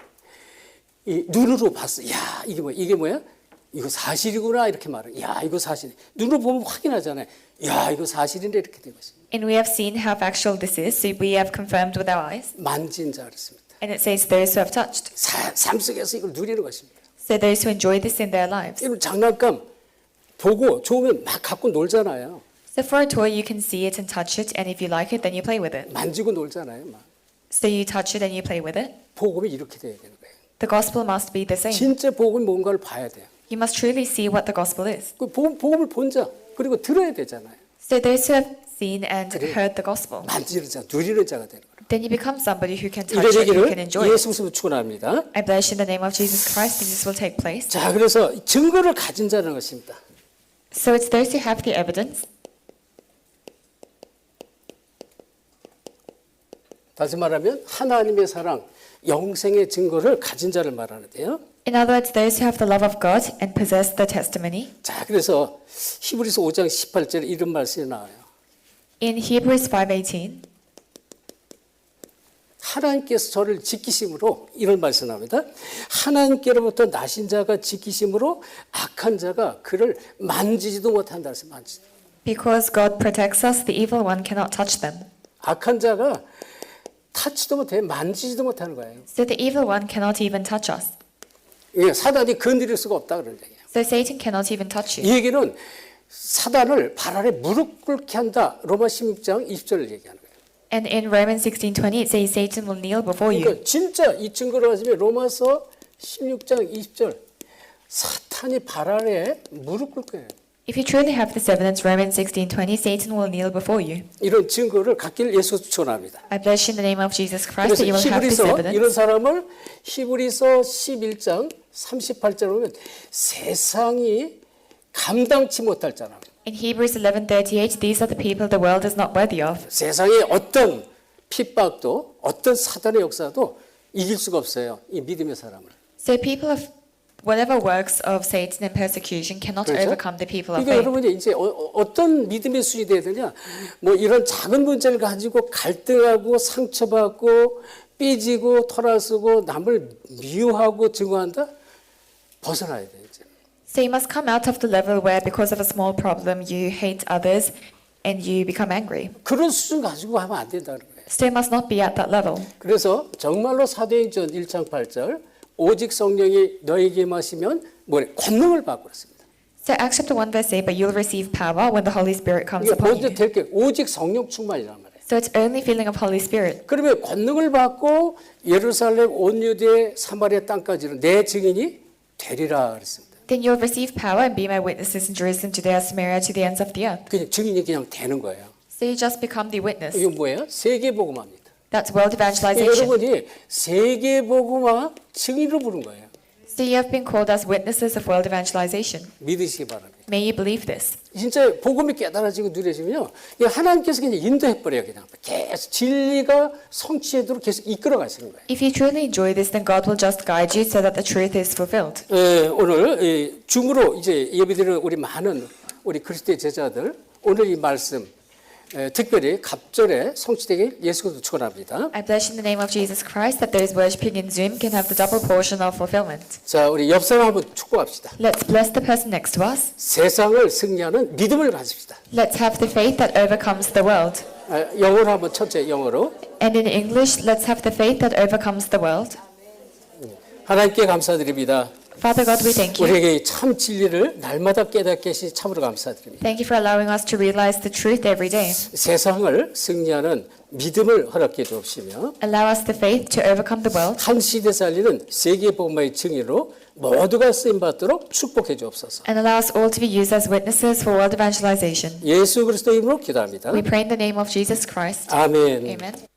이 눈으로 봤어. 야, 이게 뭐야? 이거 사실이구나 이렇게 말해. 야, 이거 사실. 눈으로 보면 확인하잖아요. 야, 이거 사실인데 이렇게 된 것입니다. and we have seen how factual this is, so we have confirmed with our eyes. 만진 자 그랬습니다. And it says, those who have touched. 삶 속에서 이걸 누리는 것입니다. So those who enjoy this in their lives. 여러분 장난감 보고 좋으면 막 갖고 놀잖아요. So for a toy, you can see it and touch it, and if you like it, then you play with it. 만지고 놀잖아요. 막. So you touch it and you play with it. 복음이 이렇게 돼야 되는 거예요. The gospel must be the same. 진짜 복음이 뭔가를 봐야 돼요. You must truly see what the gospel is. 그 복음을 본 자, 그리고 들어야 되잖아요. So those who have seen and heard the gospel, 만지는 자, 누리는 자가 되는 거예요. then you become somebody who can touch it, who 이래되기를 can enjoy it. 예수 그리스도 축원합니다. I bless you in the name of Jesus Christ, and this will take place. 자, 그래서 증거를 가진 자라는 것입니다. So it's those who have the evidence. 다시 말하면 하나님의 사랑, 영생의 증거를 가진 자를 말하는데요. In other words, those who have the love of God and possess the testimony. 자, 그래서 히브리서 5장 18절에 이런 말씀이 나와요. In Hebrews 5:18, 하나님께서 저를 지키심으로 이런 말씀 나옵니다. 하나님께로부터 나신 자가 지키심으로 악한 자가 그를 만지지도 못한다. 그래서 만지지도. because God protects us, the evil one cannot touch them. 악한 자가 타치도 못해 만지지도 못하는 거예요. So the evil one cannot even touch us. 예, 사단이 건드릴 수가 없다 그런 얘기예요. So Satan cannot even touch 이 you. 얘기는 사단을 발 아래 무릎 꿇게 한다. 로마 16장 20절을 얘기하는 거예요. And in Romans 16:20, it says Satan will kneel before you. 그러니까 진짜 이 증거를 가지면 로마서 16장 20절 사탄이 발 아래 무릎 꿇게 해요. If you truly have this evidence, Romans 16:20, Satan will kneel before you. 이런 증거를 갖길 예수 추천합니다. I bless you in the name of Jesus Christ 그래서 that you will have this 히브리서 evidence. 이런 사람을 히브리서 11장 38절 보면 세상이 감당치 못할 자라. In Hebrews 11:38, these are the people the world is not worthy of. 세상의 어떤 핍박도 어떤 사단의 역사도 이길 수가 없어요. 이 믿음의 사람을. So people of whatever works of Satan and persecution cannot 그렇죠? overcome the people of 그러니까 faith. 여러분이 이제 어떤 믿음의 수준이 돼야 되냐? 뭐 이런 작은 문제를 가지고 갈등하고 상처받고 삐지고 토라 쓰고 남을 미워하고 증오한다? 벗어나야 돼 이제. So you must come out of the level where because of a small problem you hate others and you become angry. 그런 수준 가지고 하면 안 된다는 거예요. So you must not be at that level. 그래서 정말로 사도행전 1장 8절 오직 성령이 너에게 마시면 뭐래? 권능을 받고 그랬습니다. So Acts chapter 1 verse 8, but you'll receive power when the Holy Spirit comes 이게 upon 먼저 you. 될 게 오직 성령 충만이란 말이에요. So it's only feeling of Holy Spirit. 그러면 권능을 받고 예루살렘 온 유대 사마리아 땅까지는 내 증인이 되리라 그랬습니다. Then you'll receive power and be my witnesses in Jerusalem, Judea, Samaria, to the ends of the earth. 그냥 증인이 그냥 되는 거예요. So you just become the witness. 이거 뭐예요? 세계복음화입니다. That's world evangelization. 여러분이 세계복음화 증인으로 부른 거예요. So you have been called as witnesses of world evangelization. 믿으시기 바랍니다. May you believe this. 진짜 복음이 깨달아지고 누려지면요, 이 하나님께서 그냥 인도해 버려요. 그냥 계속 진리가 성취되도록 계속 이끌어 가시는 거예요. If you truly enjoy this, then God will just guide you so that the truth is fulfilled. 오늘 줌으로 이제 예배드리는 우리 많은 우리 그리스도의 제자들, 오늘 이 말씀 특별히 갑절에 성취되길 예수 그리스도 축원합니다. I bless in the name of Jesus Christ that those worshiping in Zoom can have the double portion of fulfillment. 자, 우리 옆 사람 한번 축복합시다. Let's bless the person next to us. 세상을 승리하는 믿음을 가집시다. Let's have the faith that overcomes the world. 영어로 한번 천천히 영어로. And in English, let's have the faith that overcomes the world. 하나님께 감사드립니다. Father God, we thank you. 우리에게 참 진리를 날마다 깨닫게 하시 참으로 감사드립니다. Thank you for allowing us to realize the truth every day. 세상을 승리하는 믿음을 허락해 주옵시며 Allow us the faith to overcome the world. 한 시대 살리는 세계 복음의 증인으로 모두가 쓰임 받도록 축복해 주옵소서. And allow us all to be used as witnesses for world evangelization. 예수 그리스도 이름으로 기도합니다. We pray in the name of Jesus Christ. 아멘. Amen.